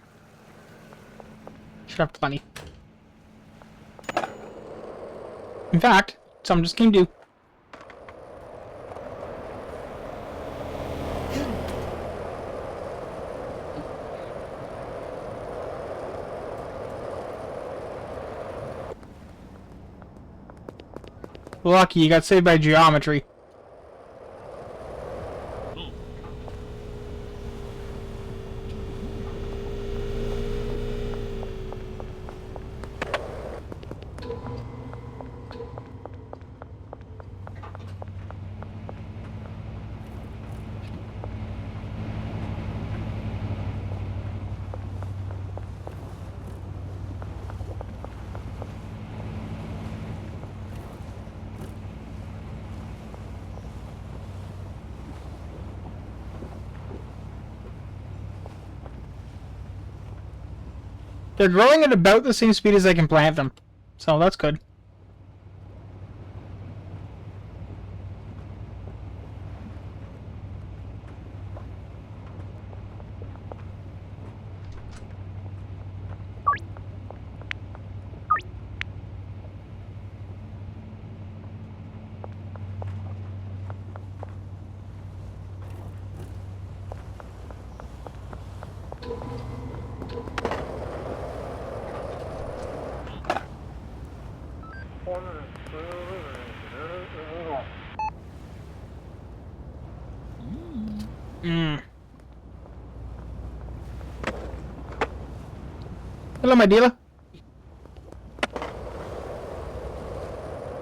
[SPEAKER 1] Should have plenty. In fact, some just came due. Lucky, you got saved by geometry. They're growing at about the same speed as I can plant them. So that's good. Hello, my dealer.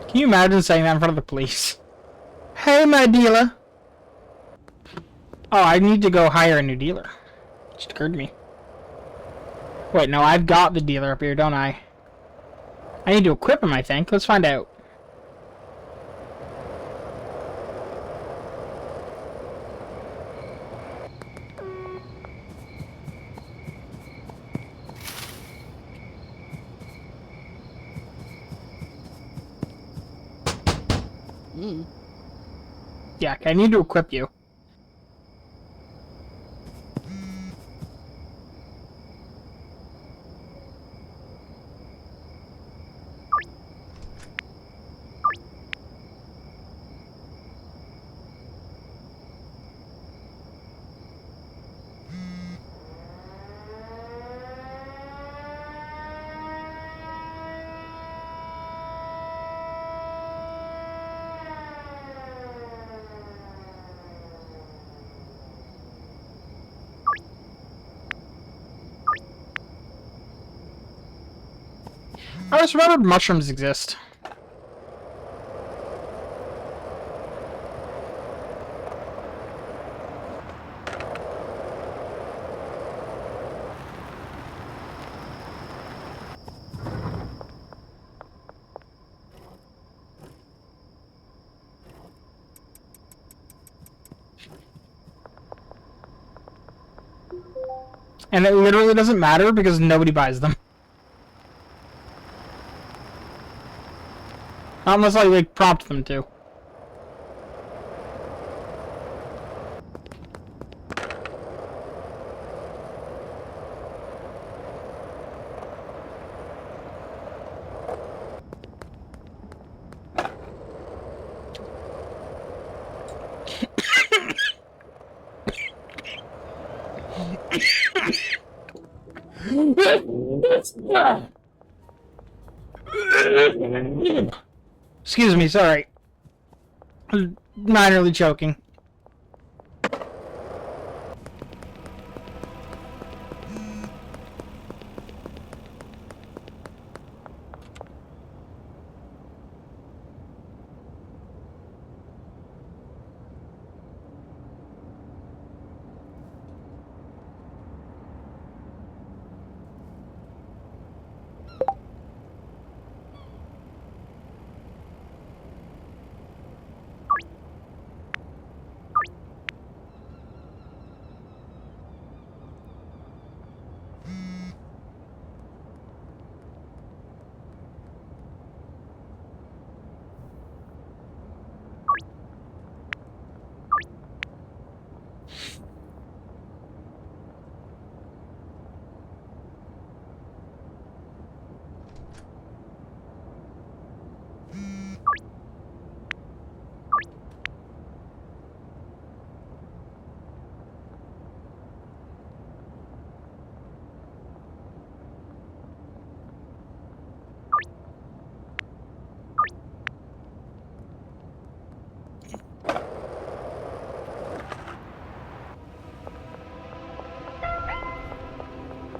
[SPEAKER 1] Can you imagine saying that in front of the police? Hey, my dealer. Oh, I need to go hire a new dealer. Just occurred to me. Wait, no, I've got the dealer up here, don't I? I need to equip him, I think. Let's find out. Yeah, I need to equip you. I just remembered mushrooms exist. And it literally doesn't matter because nobody buys them. Unless I, like, prompt them to. Excuse me, sorry. Minorly choking.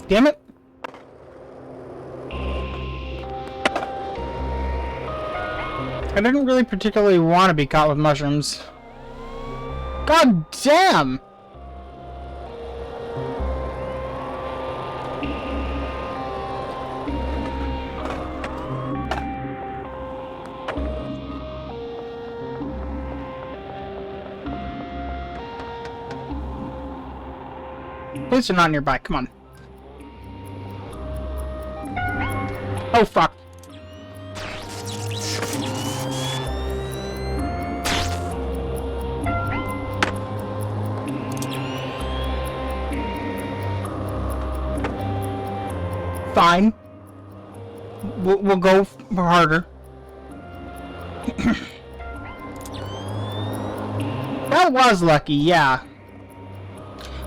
[SPEAKER 1] Damn it. I didn't really particularly want to be caught with mushrooms. God damn! Police are not nearby, come on. Oh fuck. Fine. We'll go harder. That was lucky, yeah.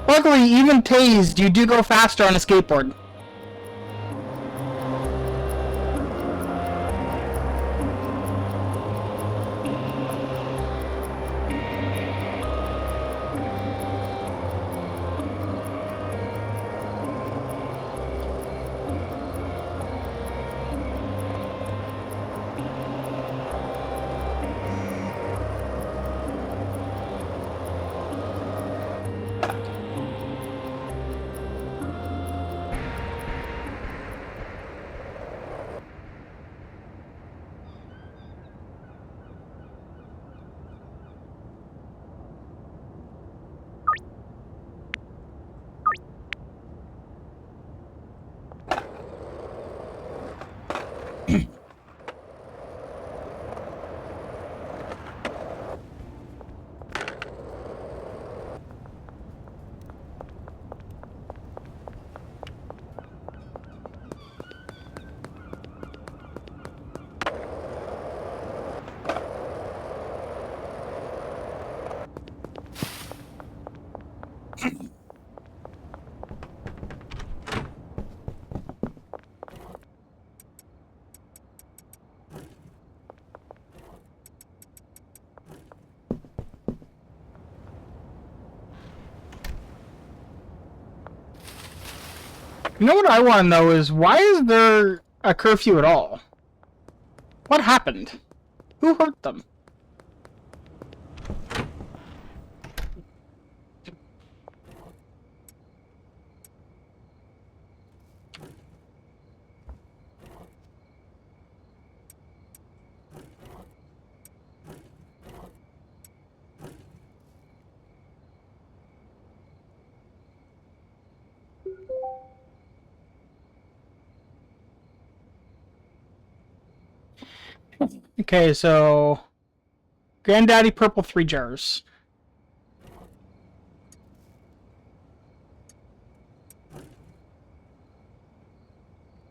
[SPEAKER 1] Luckily, even tased, you do go faster on a skateboard. You know what I want to know is, why is there a curfew at all. What happened? Who hurt them? Okay, so Granddaddy Purple 3 jars.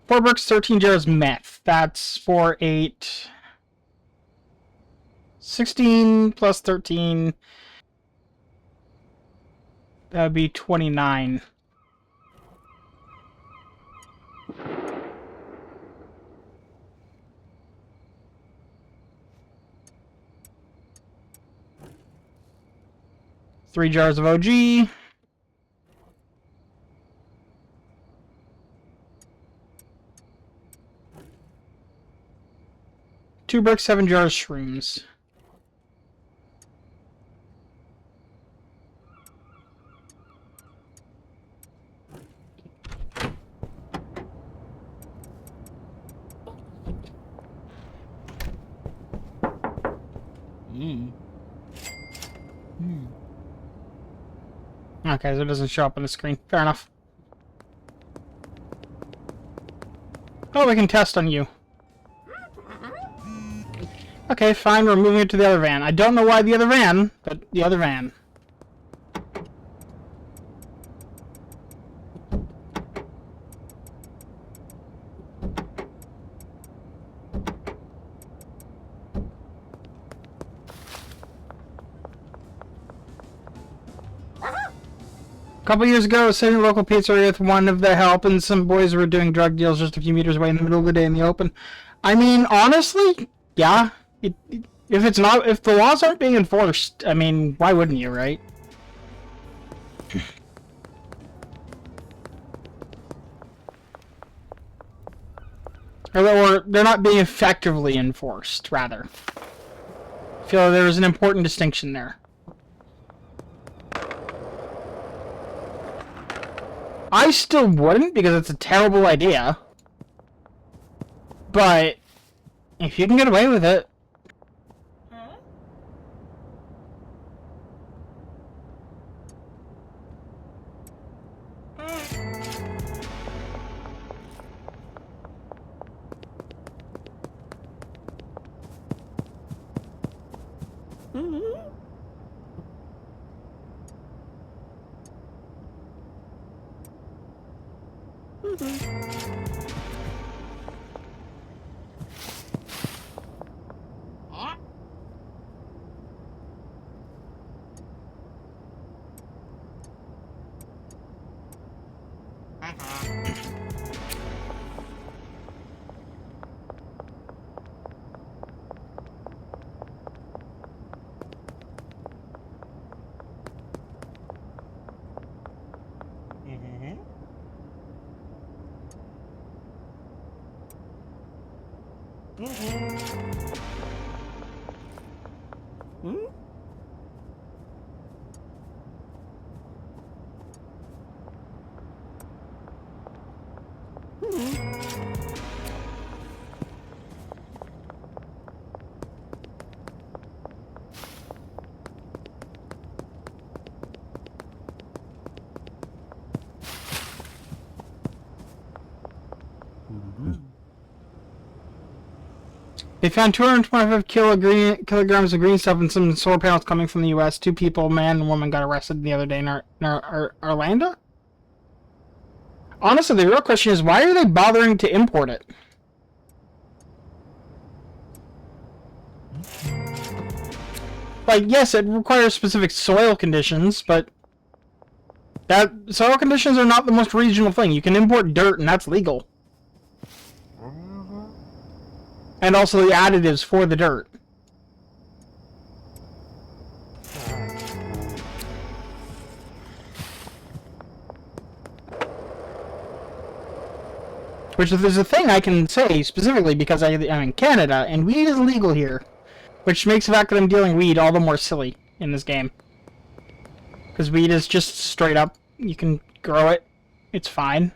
[SPEAKER 1] Four bricks, 13 jars meth. That's 4, 8, 16 plus 13. That would be 29. Three jars of OG. Two bricks, 7 jars shrooms. Okay, so it doesn't show up on the screen. Fair enough. Oh, we can test on you. Okay, fine, we're moving it to the other van. I don't know why the other van, but the other van. A couple years ago, I was sitting in a local pizzeria with one of the help, and some boys were doing drug deals just a few meters away in the middle of the day in the open. I mean, honestly, yeah. If the laws aren't being enforced, I mean, why wouldn't you, right? Or they're not being effectively enforced, rather. I feel there's an important distinction there. I still wouldn't, because it's a terrible idea. But if you can get away with it. They found 225 kilograms of green stuff and some solar panels coming from the U.S. Two people, man and woman, got arrested the other day in Orlando? Honestly, the real question is, why are they bothering to import it? Like, yes, it requires specific soil conditions, but soil conditions are not the most regional thing. You can import dirt, and that's legal. And also the additives for the dirt. Which is a thing I can say specifically because I'm in Canada, and weed is legal here. Which makes the fact that I'm dealing weed all the more silly in this game. Because weed is just straight up, you can grow it, it's fine.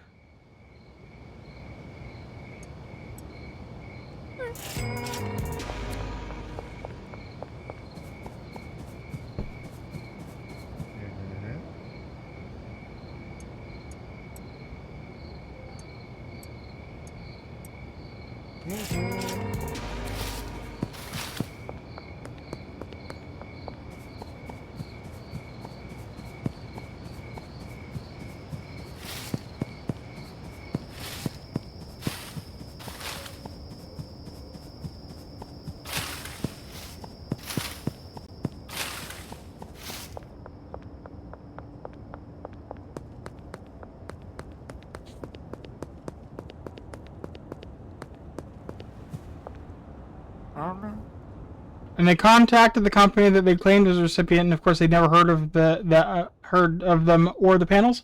[SPEAKER 1] And they contacted the company that they claimed was a recipient, and of course they never heard of heard of them or the panels.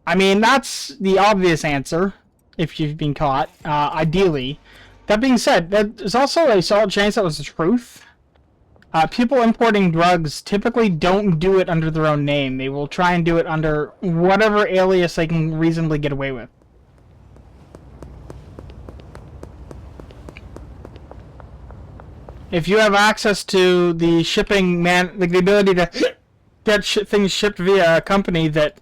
[SPEAKER 1] I mean, that's the obvious answer if you've been caught. Ideally, that being said, there's also a solid chance that was the truth. People importing drugs typically don't do it under their own name. They will try and do it under whatever alias they can reasonably get away with. If you have access to the shipping like the ability to get things shipped via a company that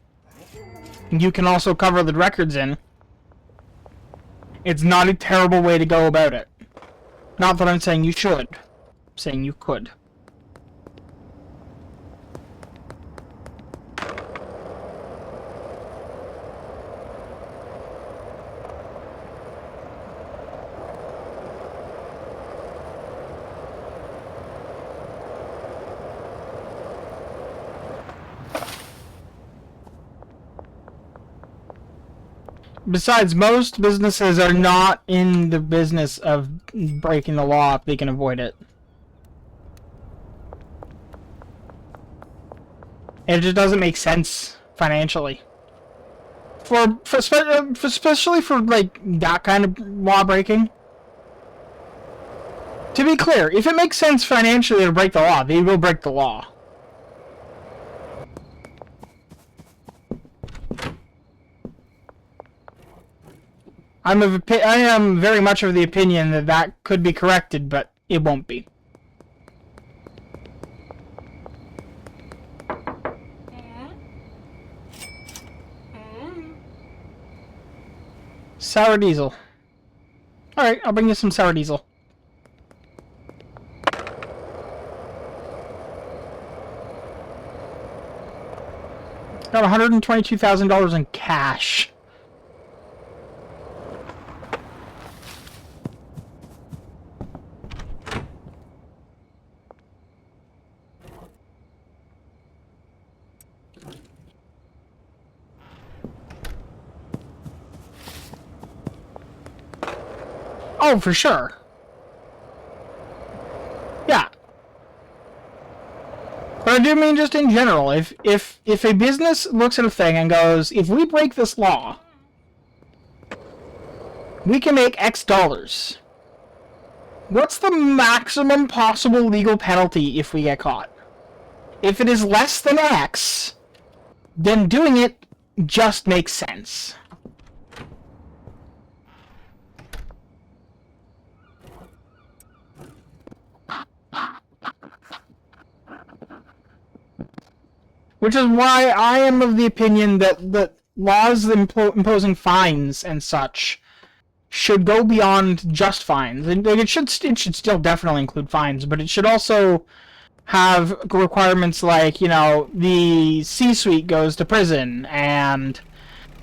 [SPEAKER 1] you can also cover the records in, it's not a terrible way to go about it. Not that I'm saying you should. I'm saying you could. Besides, most businesses are not in the business of breaking the law if they can avoid it. It just doesn't make sense financially. Especially for like that kind of law breaking. To be clear, if it makes sense financially to break the law, they will break the law. I am very much of the opinion that that could be corrected, but it won't be. Sour diesel. Alright, I'll bring you some sour diesel. Got $122,000 in cash. Oh, for sure. Yeah. But I do mean just in general. If a business looks at a thing and goes, if we break this law, we can make X dollars. What's the maximum possible legal penalty if we get caught? If it is less than X, then doing it just makes sense. Which is why I am of the opinion that the laws imposing fines and such should go beyond just fines. And it should still definitely include fines, but it should also have requirements like, you know, the C-suite goes to prison, and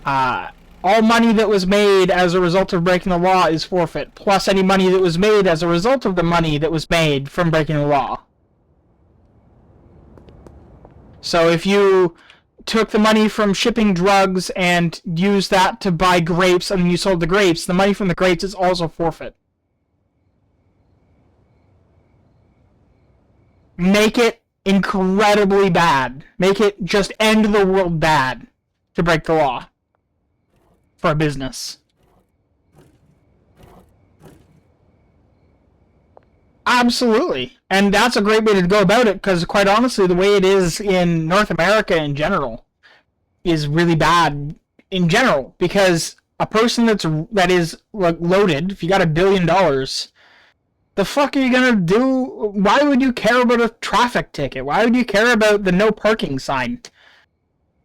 [SPEAKER 1] all money that was made as a result of breaking the law is forfeit, plus any money that was made as a result of the money that was made from breaking the law. So if you took the money from shipping drugs and used that to buy grapes and you sold the grapes, the money from the grapes is also forfeit. Make it incredibly bad. Make it just end the world bad to break the law for a business. Absolutely. And that's a great way to go about it, because quite honestly, the way it is in North America in general is really bad in general, because a person that is like loaded, if you got $1 billion, the fuck are you gonna do? Why would you care about a traffic ticket? Why would you care about the no parking sign?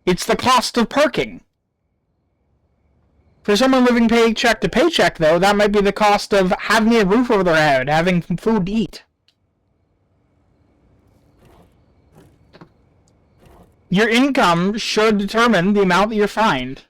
[SPEAKER 1] It's the cost of parking. For someone living paycheck to paycheck, though, that might be the cost of having a roof over their head, having food to eat. Your income should determine the amount that you're fined.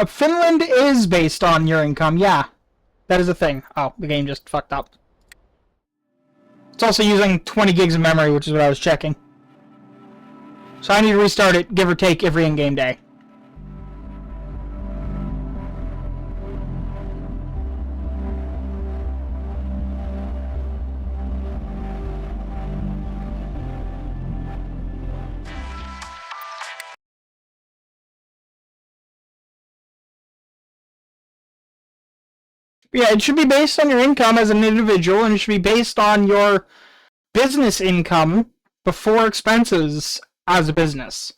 [SPEAKER 1] Finland is based on your income, yeah. That is a thing. Oh, the game just fucked up. It's also using 20 gigs of memory, which is what I was checking. So I need to restart it, give or take, every in-game day. Yeah, it should be based on your income as an individual, and it should be based on your business income before expenses as a business.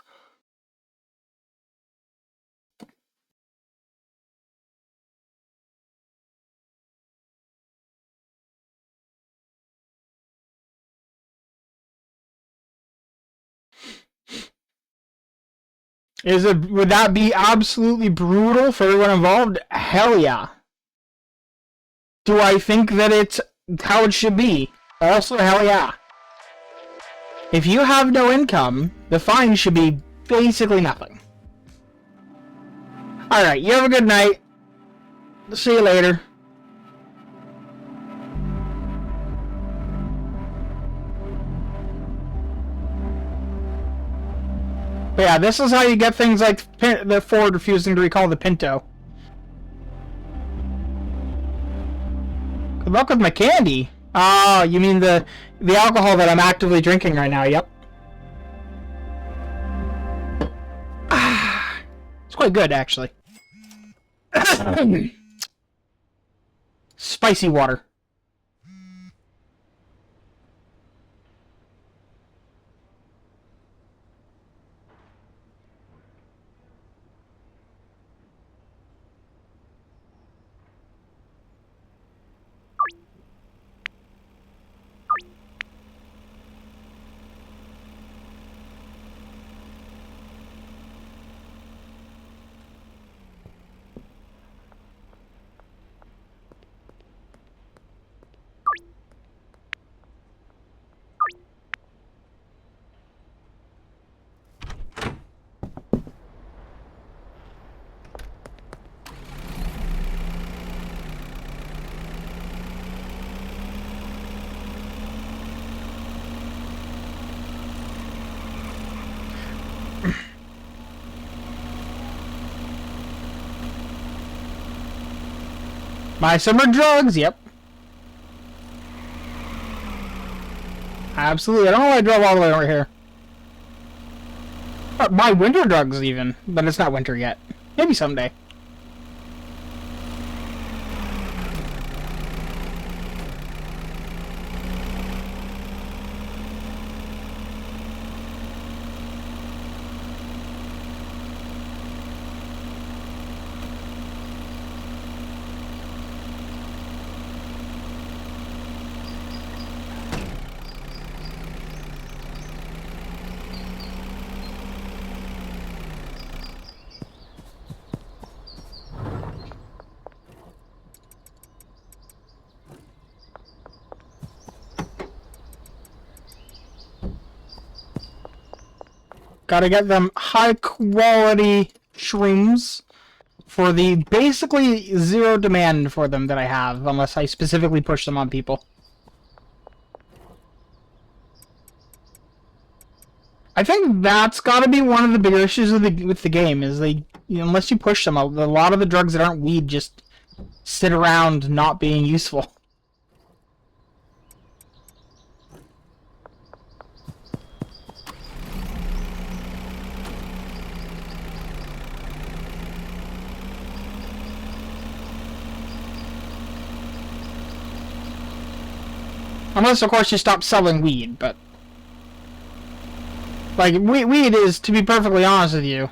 [SPEAKER 1] Would that be absolutely brutal for everyone involved? Hell yeah. Do I think that it's how it should be? Also, hell yeah. If you have no income, the fine should be basically nothing. Alright, you have a good night. See you later. But yeah, this is how you get things like the Ford refusing to recall the Pinto. Good luck with my candy. Oh, you mean the alcohol that I'm actively drinking right now, yep. It's quite good, actually. Spicy water. My summer drugs, yep. Absolutely, I don't know why I drove all the way over here. My winter drugs, even. But it's not winter yet. Maybe someday. Gotta get them high quality shrooms for the basically zero demand for them that I have, unless I specifically push them on people. I think that's got to be one of the bigger issues with the game is unless you push them, a lot of the drugs that aren't weed just sit around not being useful. Unless, of course, you stop selling weed, but... Like, weed is, to be perfectly honest with you,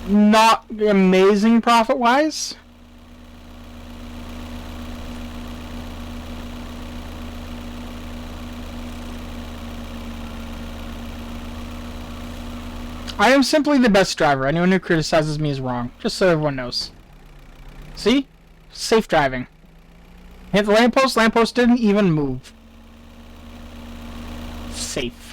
[SPEAKER 1] not amazing profit-wise. I am simply the best driver. Anyone who criticizes me is wrong. Just so everyone knows. See? Safe driving. Hit the lamppost didn't even move. Safe.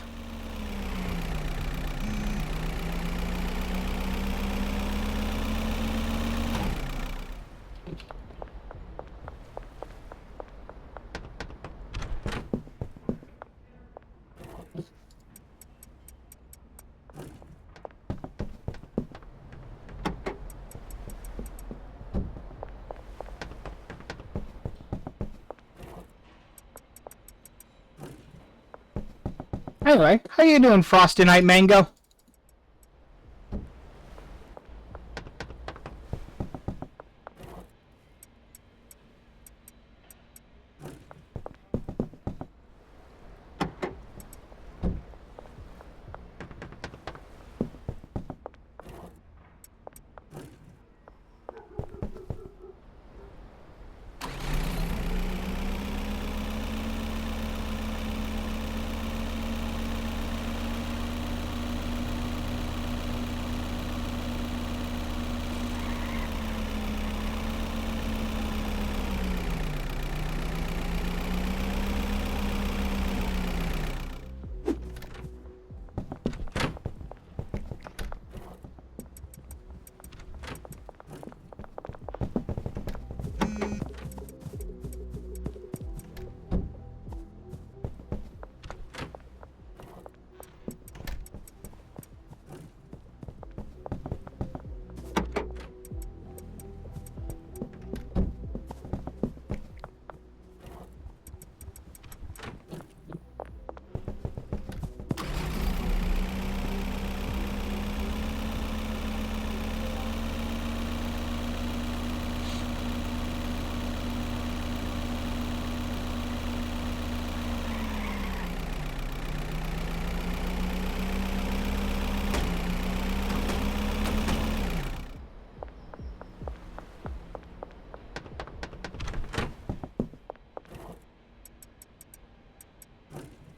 [SPEAKER 1] Anyway, how you doing, Frosty Night Mango?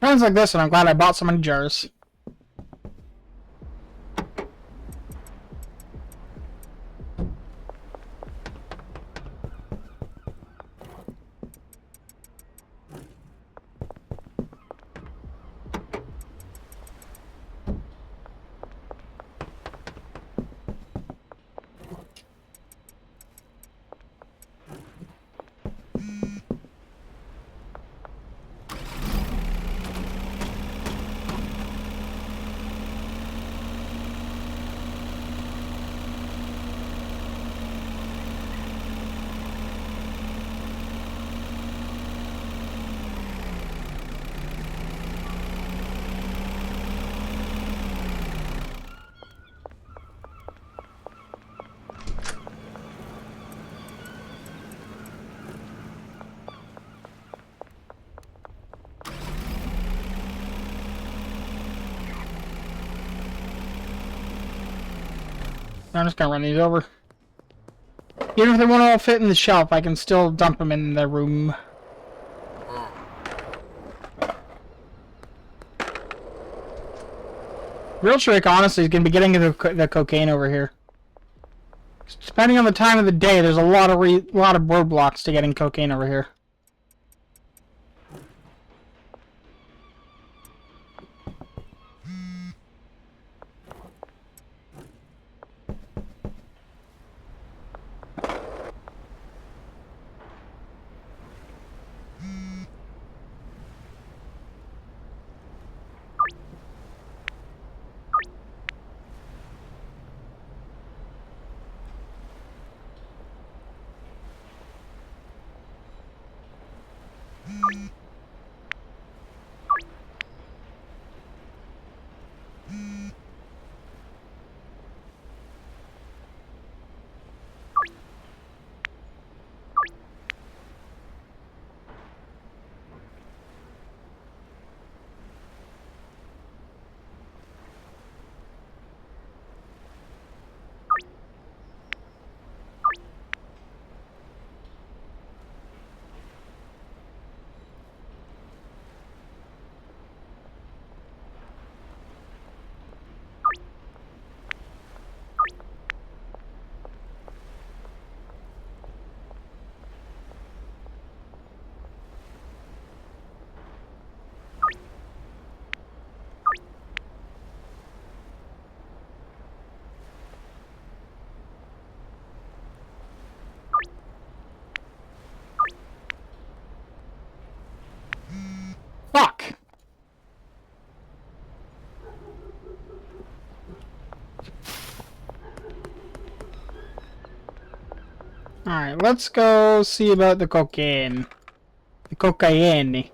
[SPEAKER 1] Sounds like this, and I'm glad I bought so many jars. I'm just gonna run these over. Even if they won't all fit in the shelf, I can still dump them in their room. Real trick, honestly, is gonna be getting the cocaine over here. Depending on the time of the day, there's a lot of roadblocks to getting cocaine over here. Alright, let's go see about the cocaine. The cocaine.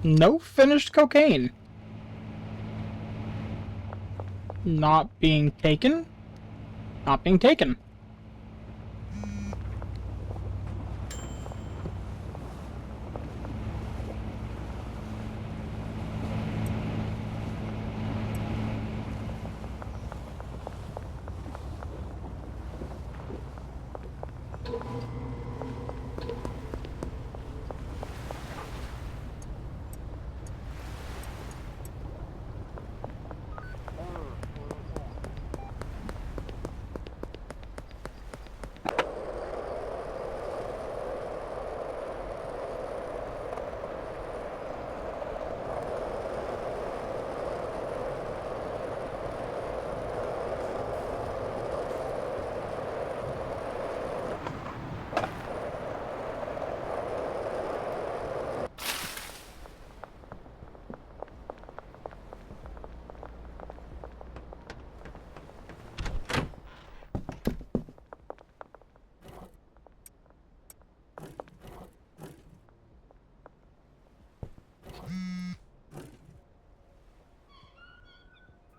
[SPEAKER 1] No finished cocaine. Not being taken. Not being taken.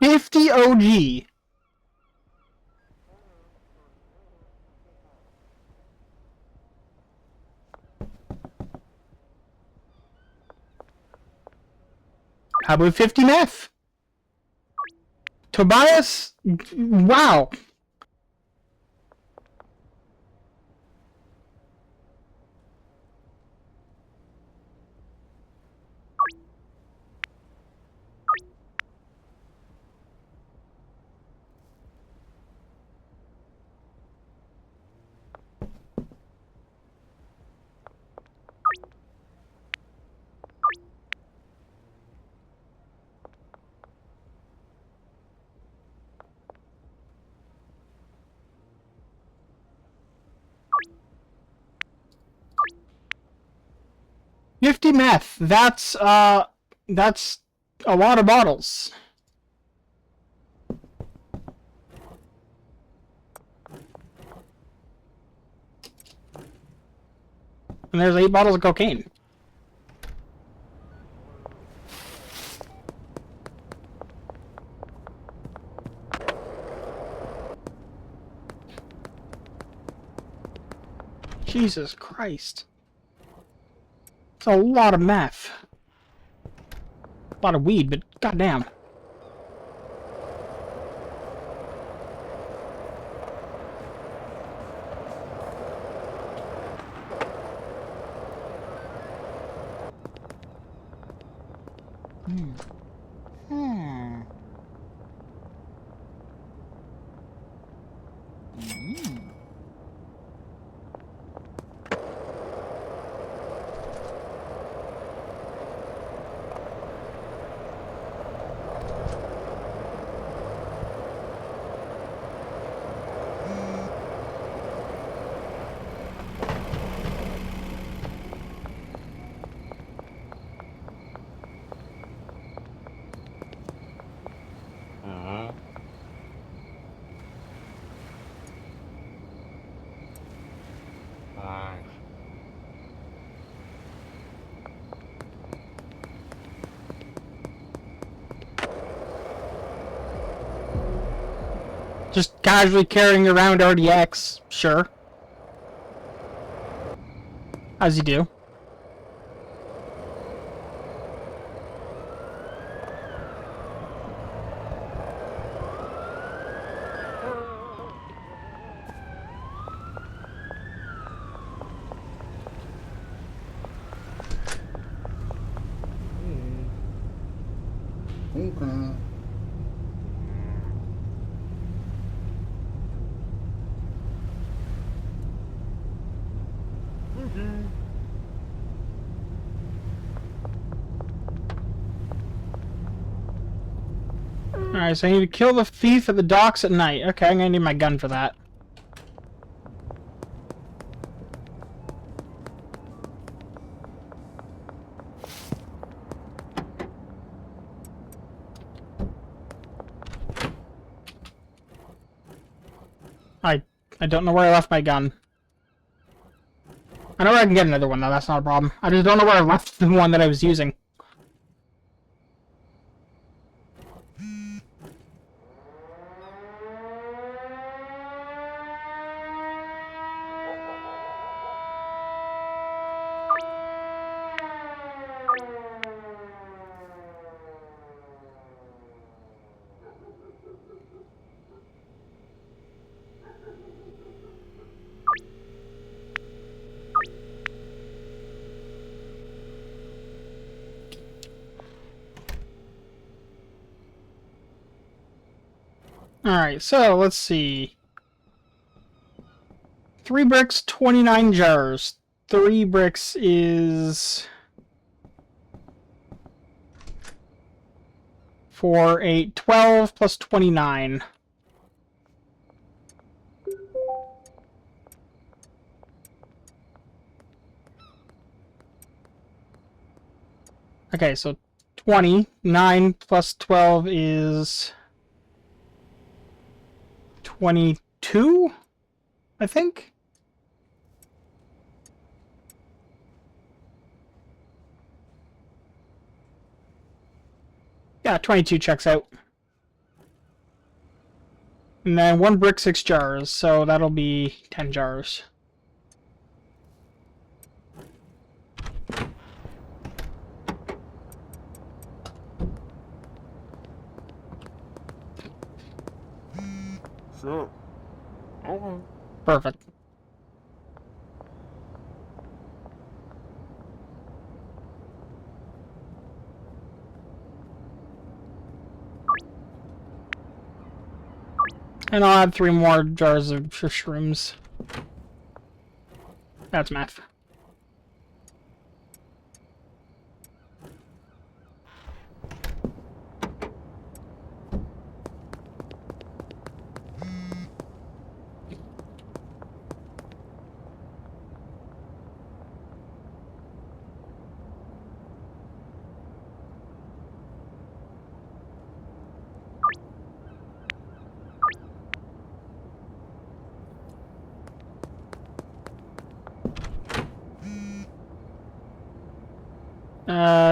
[SPEAKER 1] $50 OG. How about 50 meth? Tobias? Wow. $50 meth. That's a lot of bottles. And there's 8 bottles of cocaine. Jesus Christ. It's a lot of meth. A lot of weed, but goddamn. Just casually carrying around RDX, sure. As you do.
[SPEAKER 2] Okay.
[SPEAKER 1] Alright, so I need to kill the thief at the docks at night. Okay, I'm gonna need my gun for that. I don't know where I left my gun. I know where I can get another one, though. That's not a problem. I just don't know where I left the one that I was using. Alright, so let's see. 3 bricks, 29 jars. 3 bricks is 4, 8, 12 plus 29. Okay, so 20. 9 plus 12 is 22, I think? Yeah, 22 checks out. And then 1 brick, 6 jars, so that'll be 10 jars.
[SPEAKER 2] Sure. Okay.
[SPEAKER 1] Perfect. And I'll add 3 more jars of shrooms. That's math.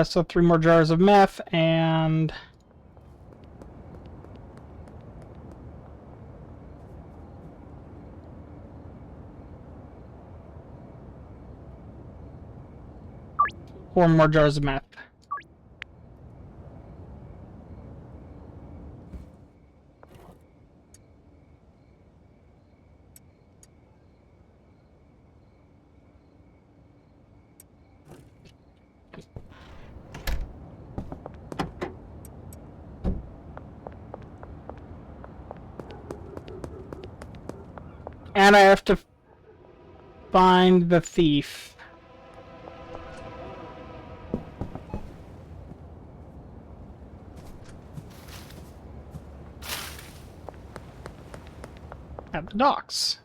[SPEAKER 1] So 3 more jars of meth and 4 more jars of meth. And I have to find the thief. At the docks.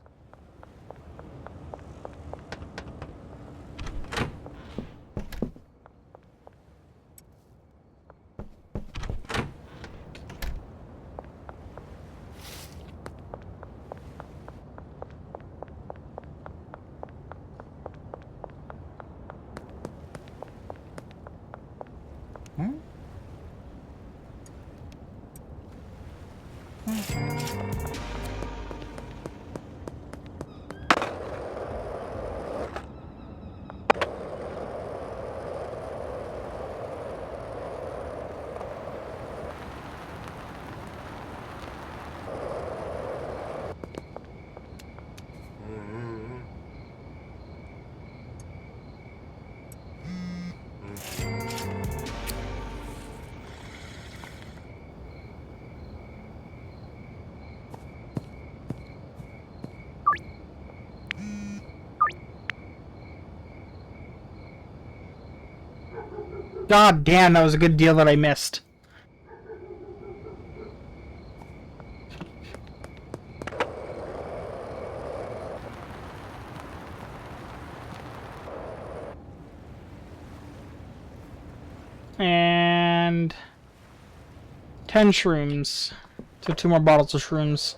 [SPEAKER 1] God damn, that was a good deal that I missed. 10 shrooms. So 2 more bottles of shrooms.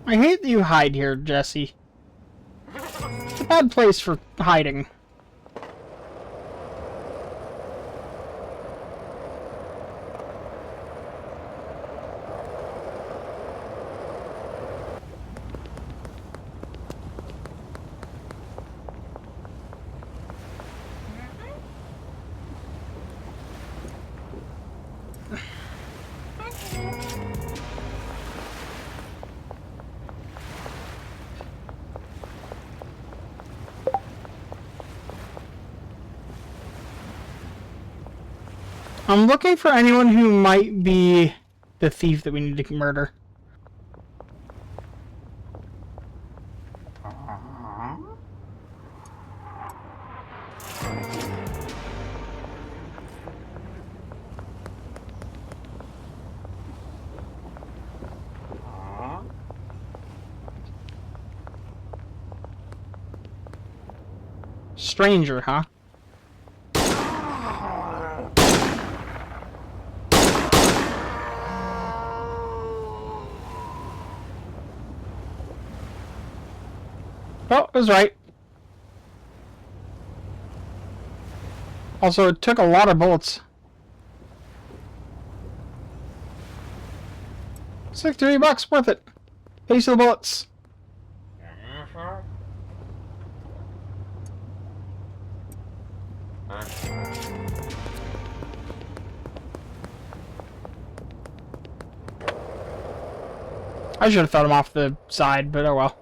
[SPEAKER 1] I hate that you hide here, Jesse. It's a bad place for hiding. I'm looking for anyone who might be the thief that we need to murder. Stranger, huh? Oh, it was right. Also, it took a lot of bullets. 63 bucks, worth it. Face of the bullets. I should have thrown him off the side, but oh well.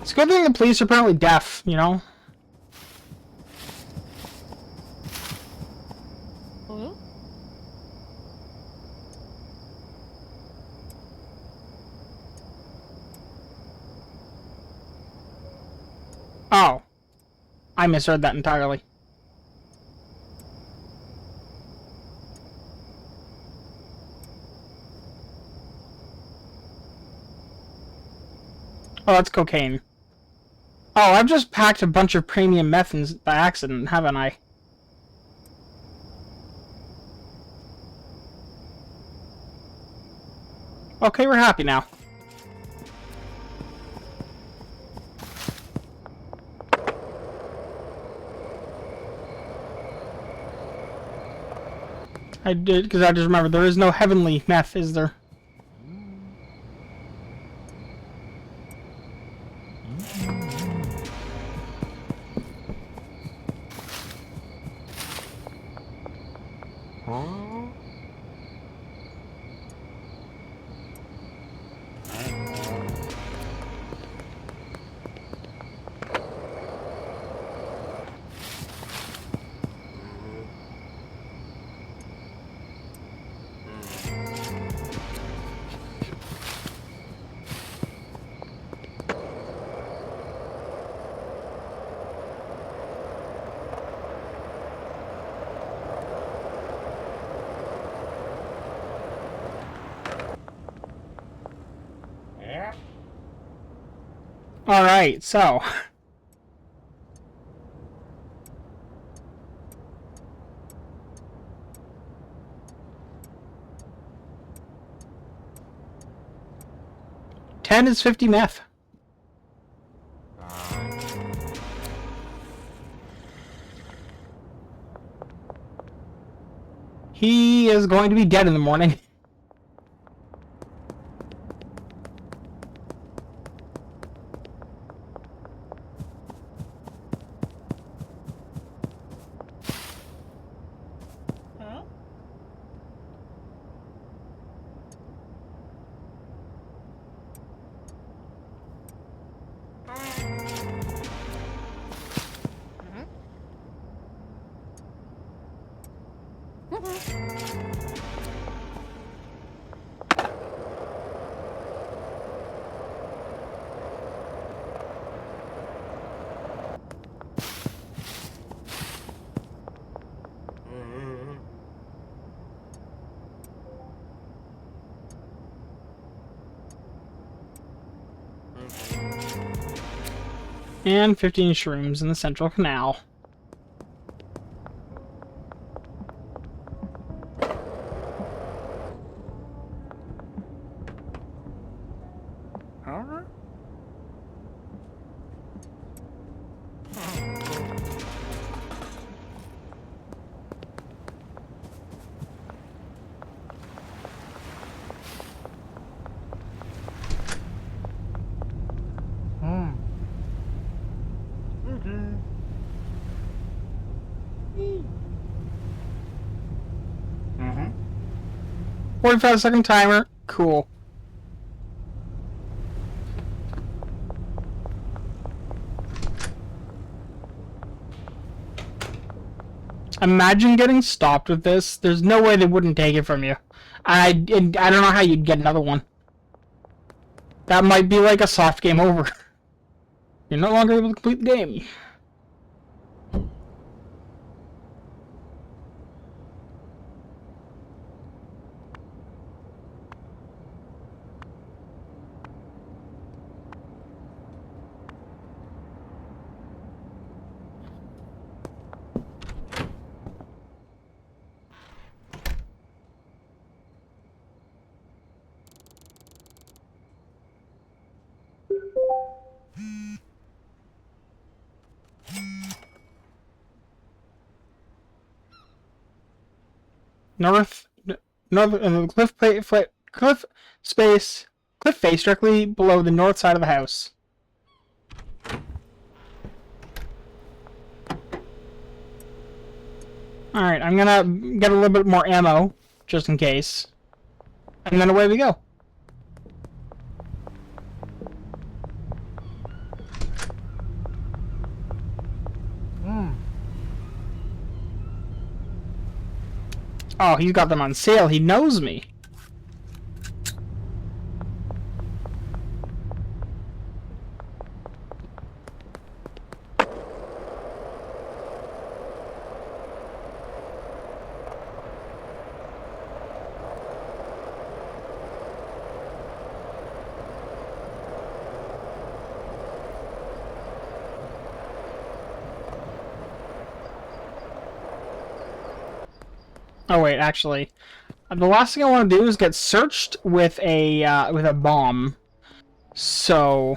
[SPEAKER 1] It's a good thing the police are apparently deaf, you know? Oh. I misheard that entirely. Oh, that's cocaine. Oh, I've just packed a bunch of premium meth by accident, haven't I? Okay, we're happy now. I did, because I just remember there is no heavenly meth, is there? Alright, so. 10 is 50 meth. He is going to be dead in the morning. And 15 shrooms in the central canal.
[SPEAKER 2] Alright. Mm-hmm.
[SPEAKER 1] 45-second timer. Cool. Imagine getting stopped with this. There's no way they wouldn't take it from you. I don't know how you'd get another one. That might be like a soft game over. You're no longer able to complete the game. North, cliff face directly below the north side of the house. Alright, I'm gonna get a little bit more ammo, just in case. And then away we go. Oh, he's got them on sale. He knows me. Oh wait, actually, the last thing I want to do is get searched with a bomb. So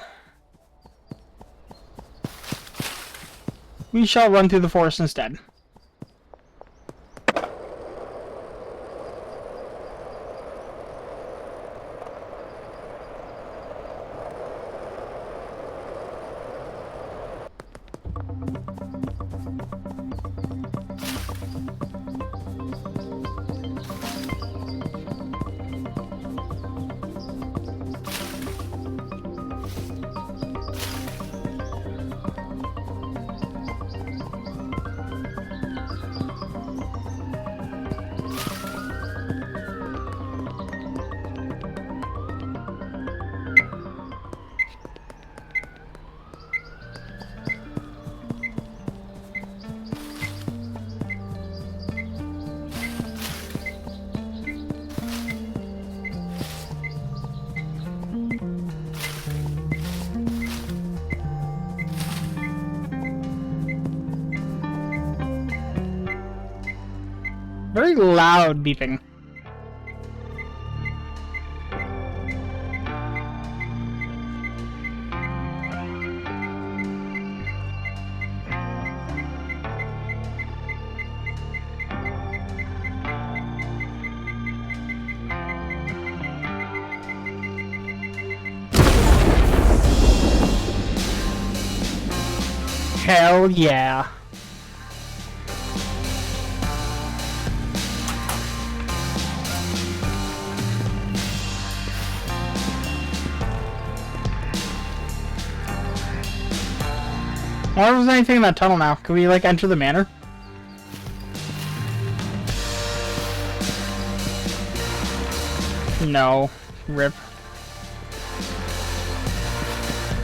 [SPEAKER 1] we shall run through the forest instead. Very loud beeping. Hell yeah. I wonder if there's anything in that tunnel now. Can we, like, enter the manor? No. Rip.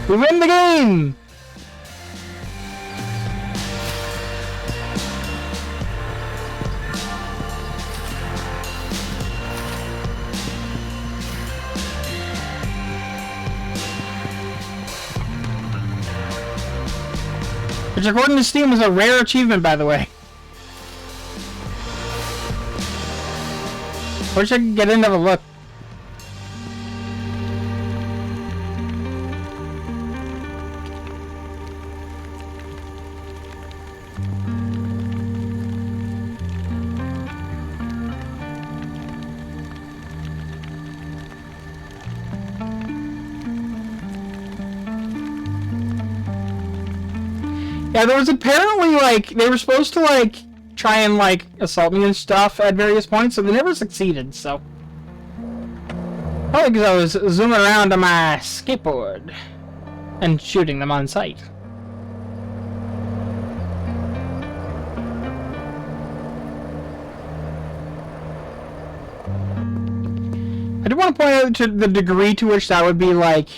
[SPEAKER 1] We win the game! Which, according to Steam, is a rare achievement, by the way. Wish I could get in and have a look. Yeah, there was apparently, like, they were supposed to, like, try and, like, assault me and stuff at various points, so they never succeeded, so. Probably because I was zooming around on my skateboard and shooting them on sight. I do want to point out to the degree to which that would be, like,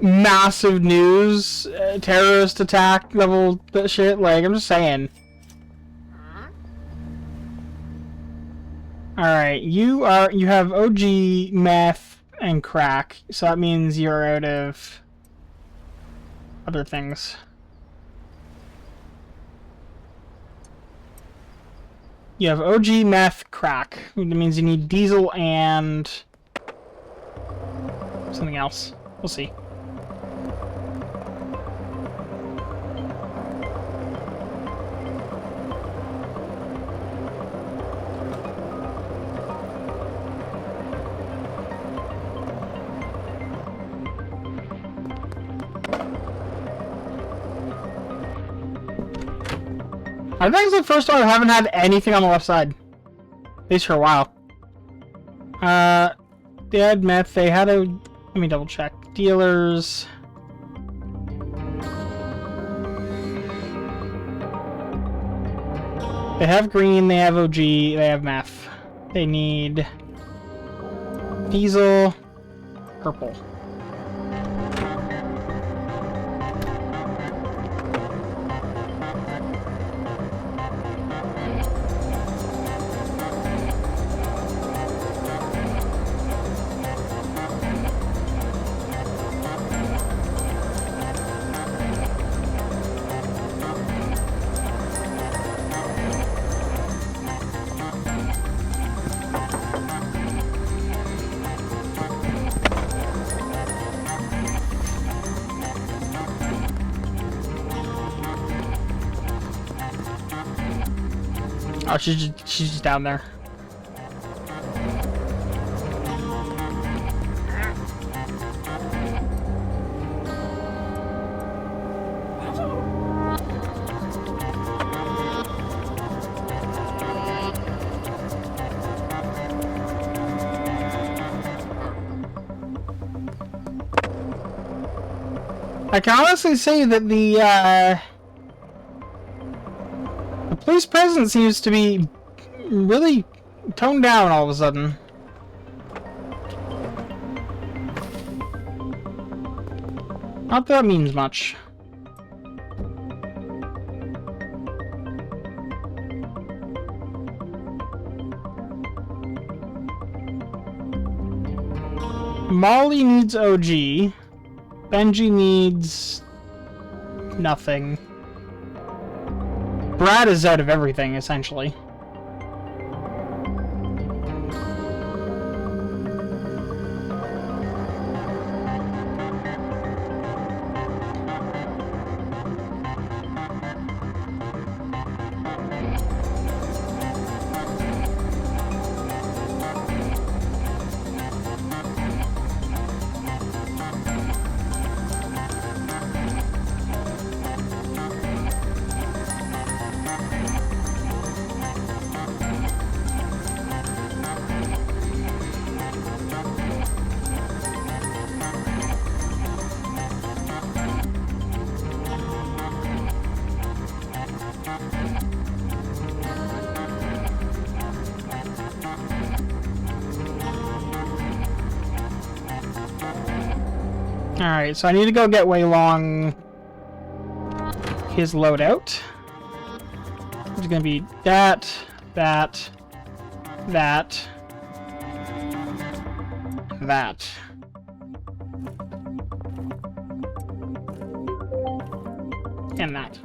[SPEAKER 1] massive news, terrorist attack level shit. Like, I'm just saying. Alright, you have OG, meth, and crack, so that means you're out of other things. You have OG, meth, crack. That means you need diesel and something else. We'll see. I think it's the first time I haven't had anything on the left side. At least for a while. They had meth, they had a... Let me double check. Dealers... They have green, they have OG, they have meth. They need... Diesel... Purple. Oh, she's just down there. I can honestly say that the police presence seems to be really toned down all of a sudden. Not that means much. Molly needs OG. Benji needs nothing. Brad is out of everything, essentially. Alright, so I need to go get Wei Long his loadout. It's gonna be that, that, that, that. And that.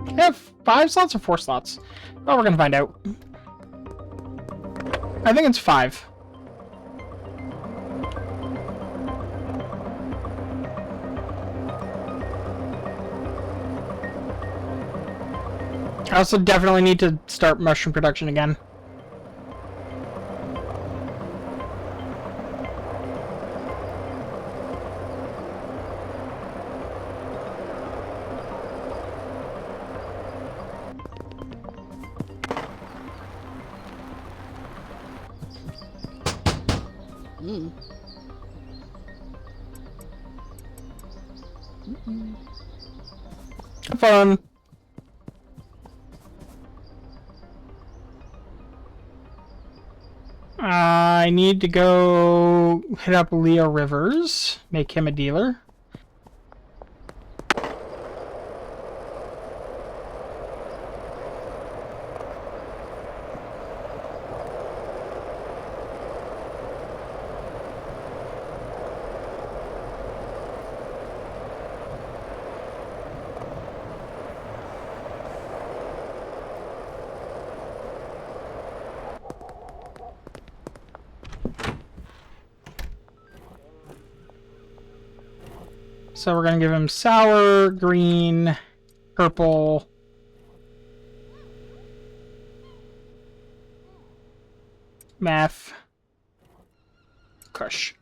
[SPEAKER 1] I have 5 slots or 4 slots? Oh, we're gonna find out. I think it's 5. I also definitely need to start mushroom production again. Have fun. I need to go hit up Leo Rivers, make him a dealer. So we're going to give him sour, green, purple, meth, kush.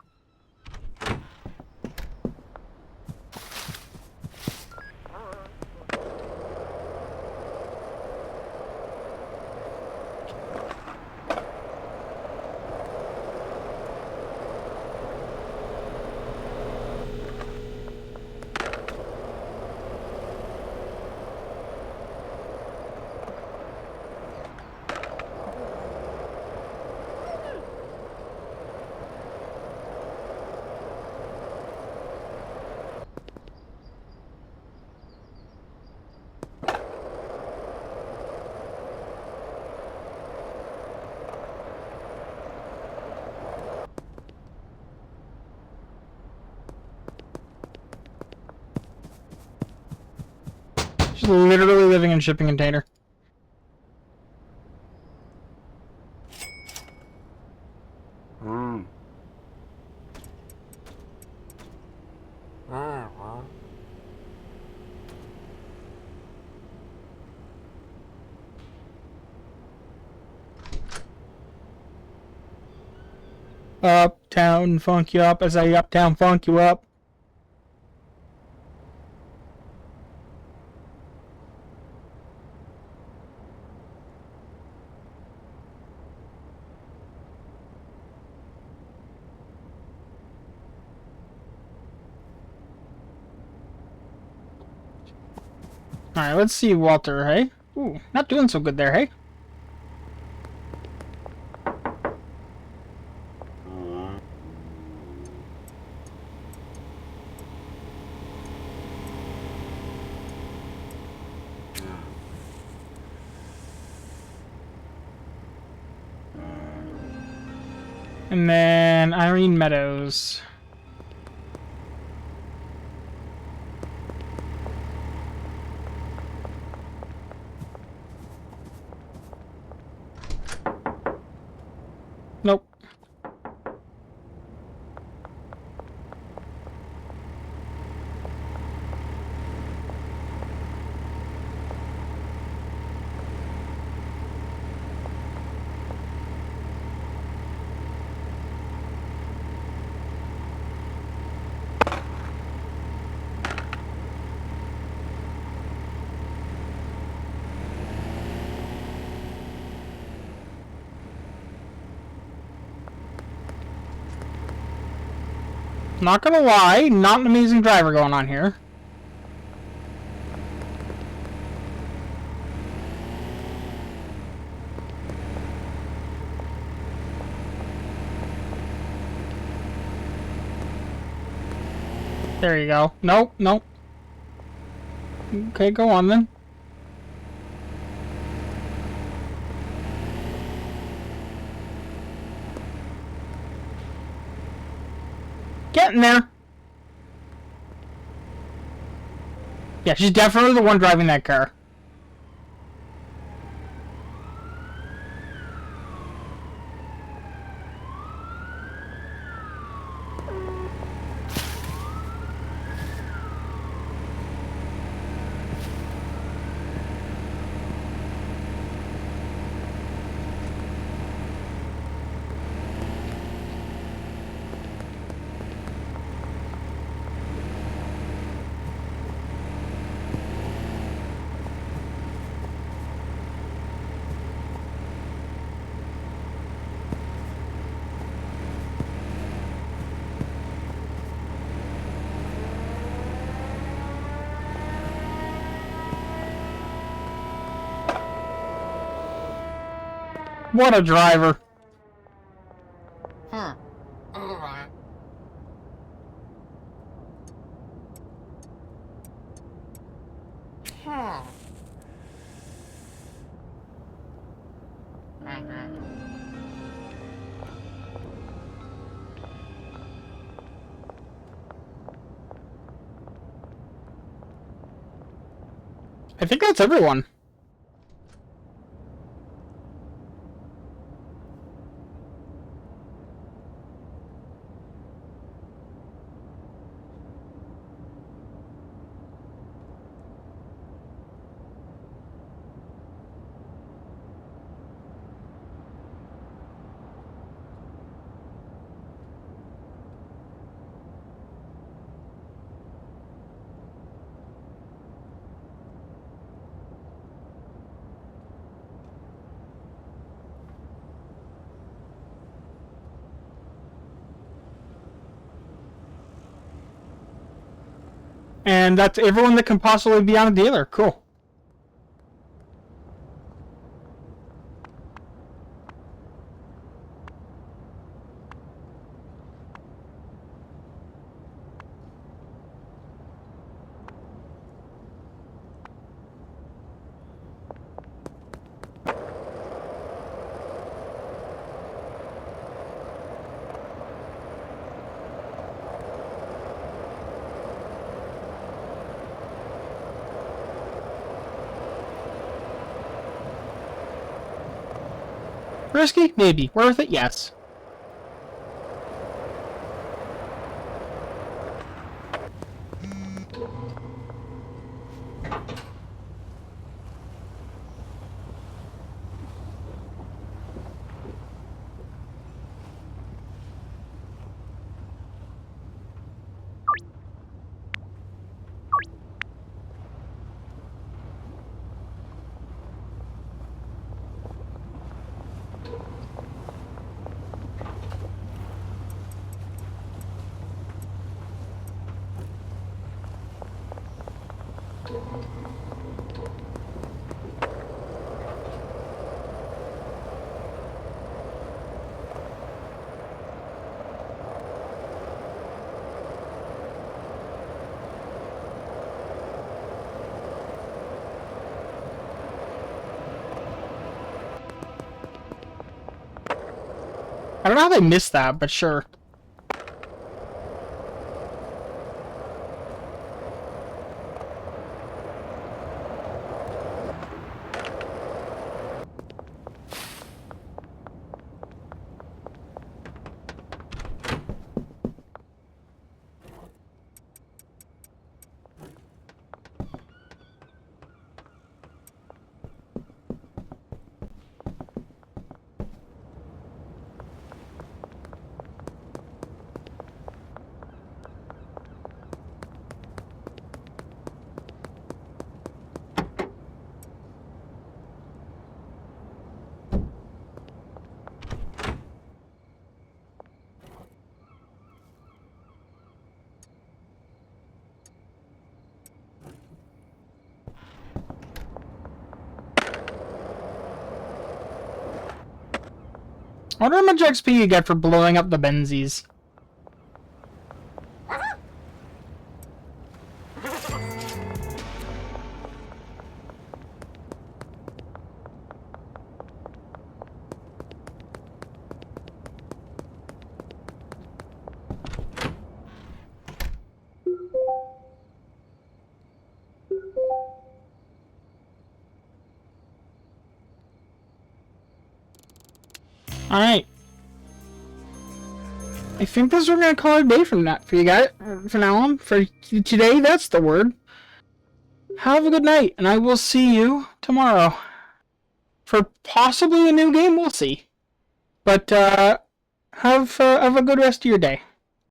[SPEAKER 1] She's literally living in a shipping container. Uptown funk you up as I uptown funk you up. Alright, let's see Walter, hey? Ooh, not doing so good there, hey? And then Irene Meadows. Nope. Not gonna lie, not an amazing driver going on here. There you go. Nope, nope. Okay, go on then. Getting there. Yeah, she's definitely the one driving that car. What a driver.
[SPEAKER 2] Huh. Alright. Huh.
[SPEAKER 1] I think that's everyone. And that's everyone that can possibly be on a dealer. Cool. Risky? Maybe. Worth it? Yes. I don't know how they missed that, but sure. I wonder how much XP you get for blowing up the Benzies. Alright. I think this is what we're gonna call it a day from that for you guys. From now on. For today, that's the word. Have a good night, and I will see you tomorrow. For possibly a new game, we'll see. But, have a good rest of your day.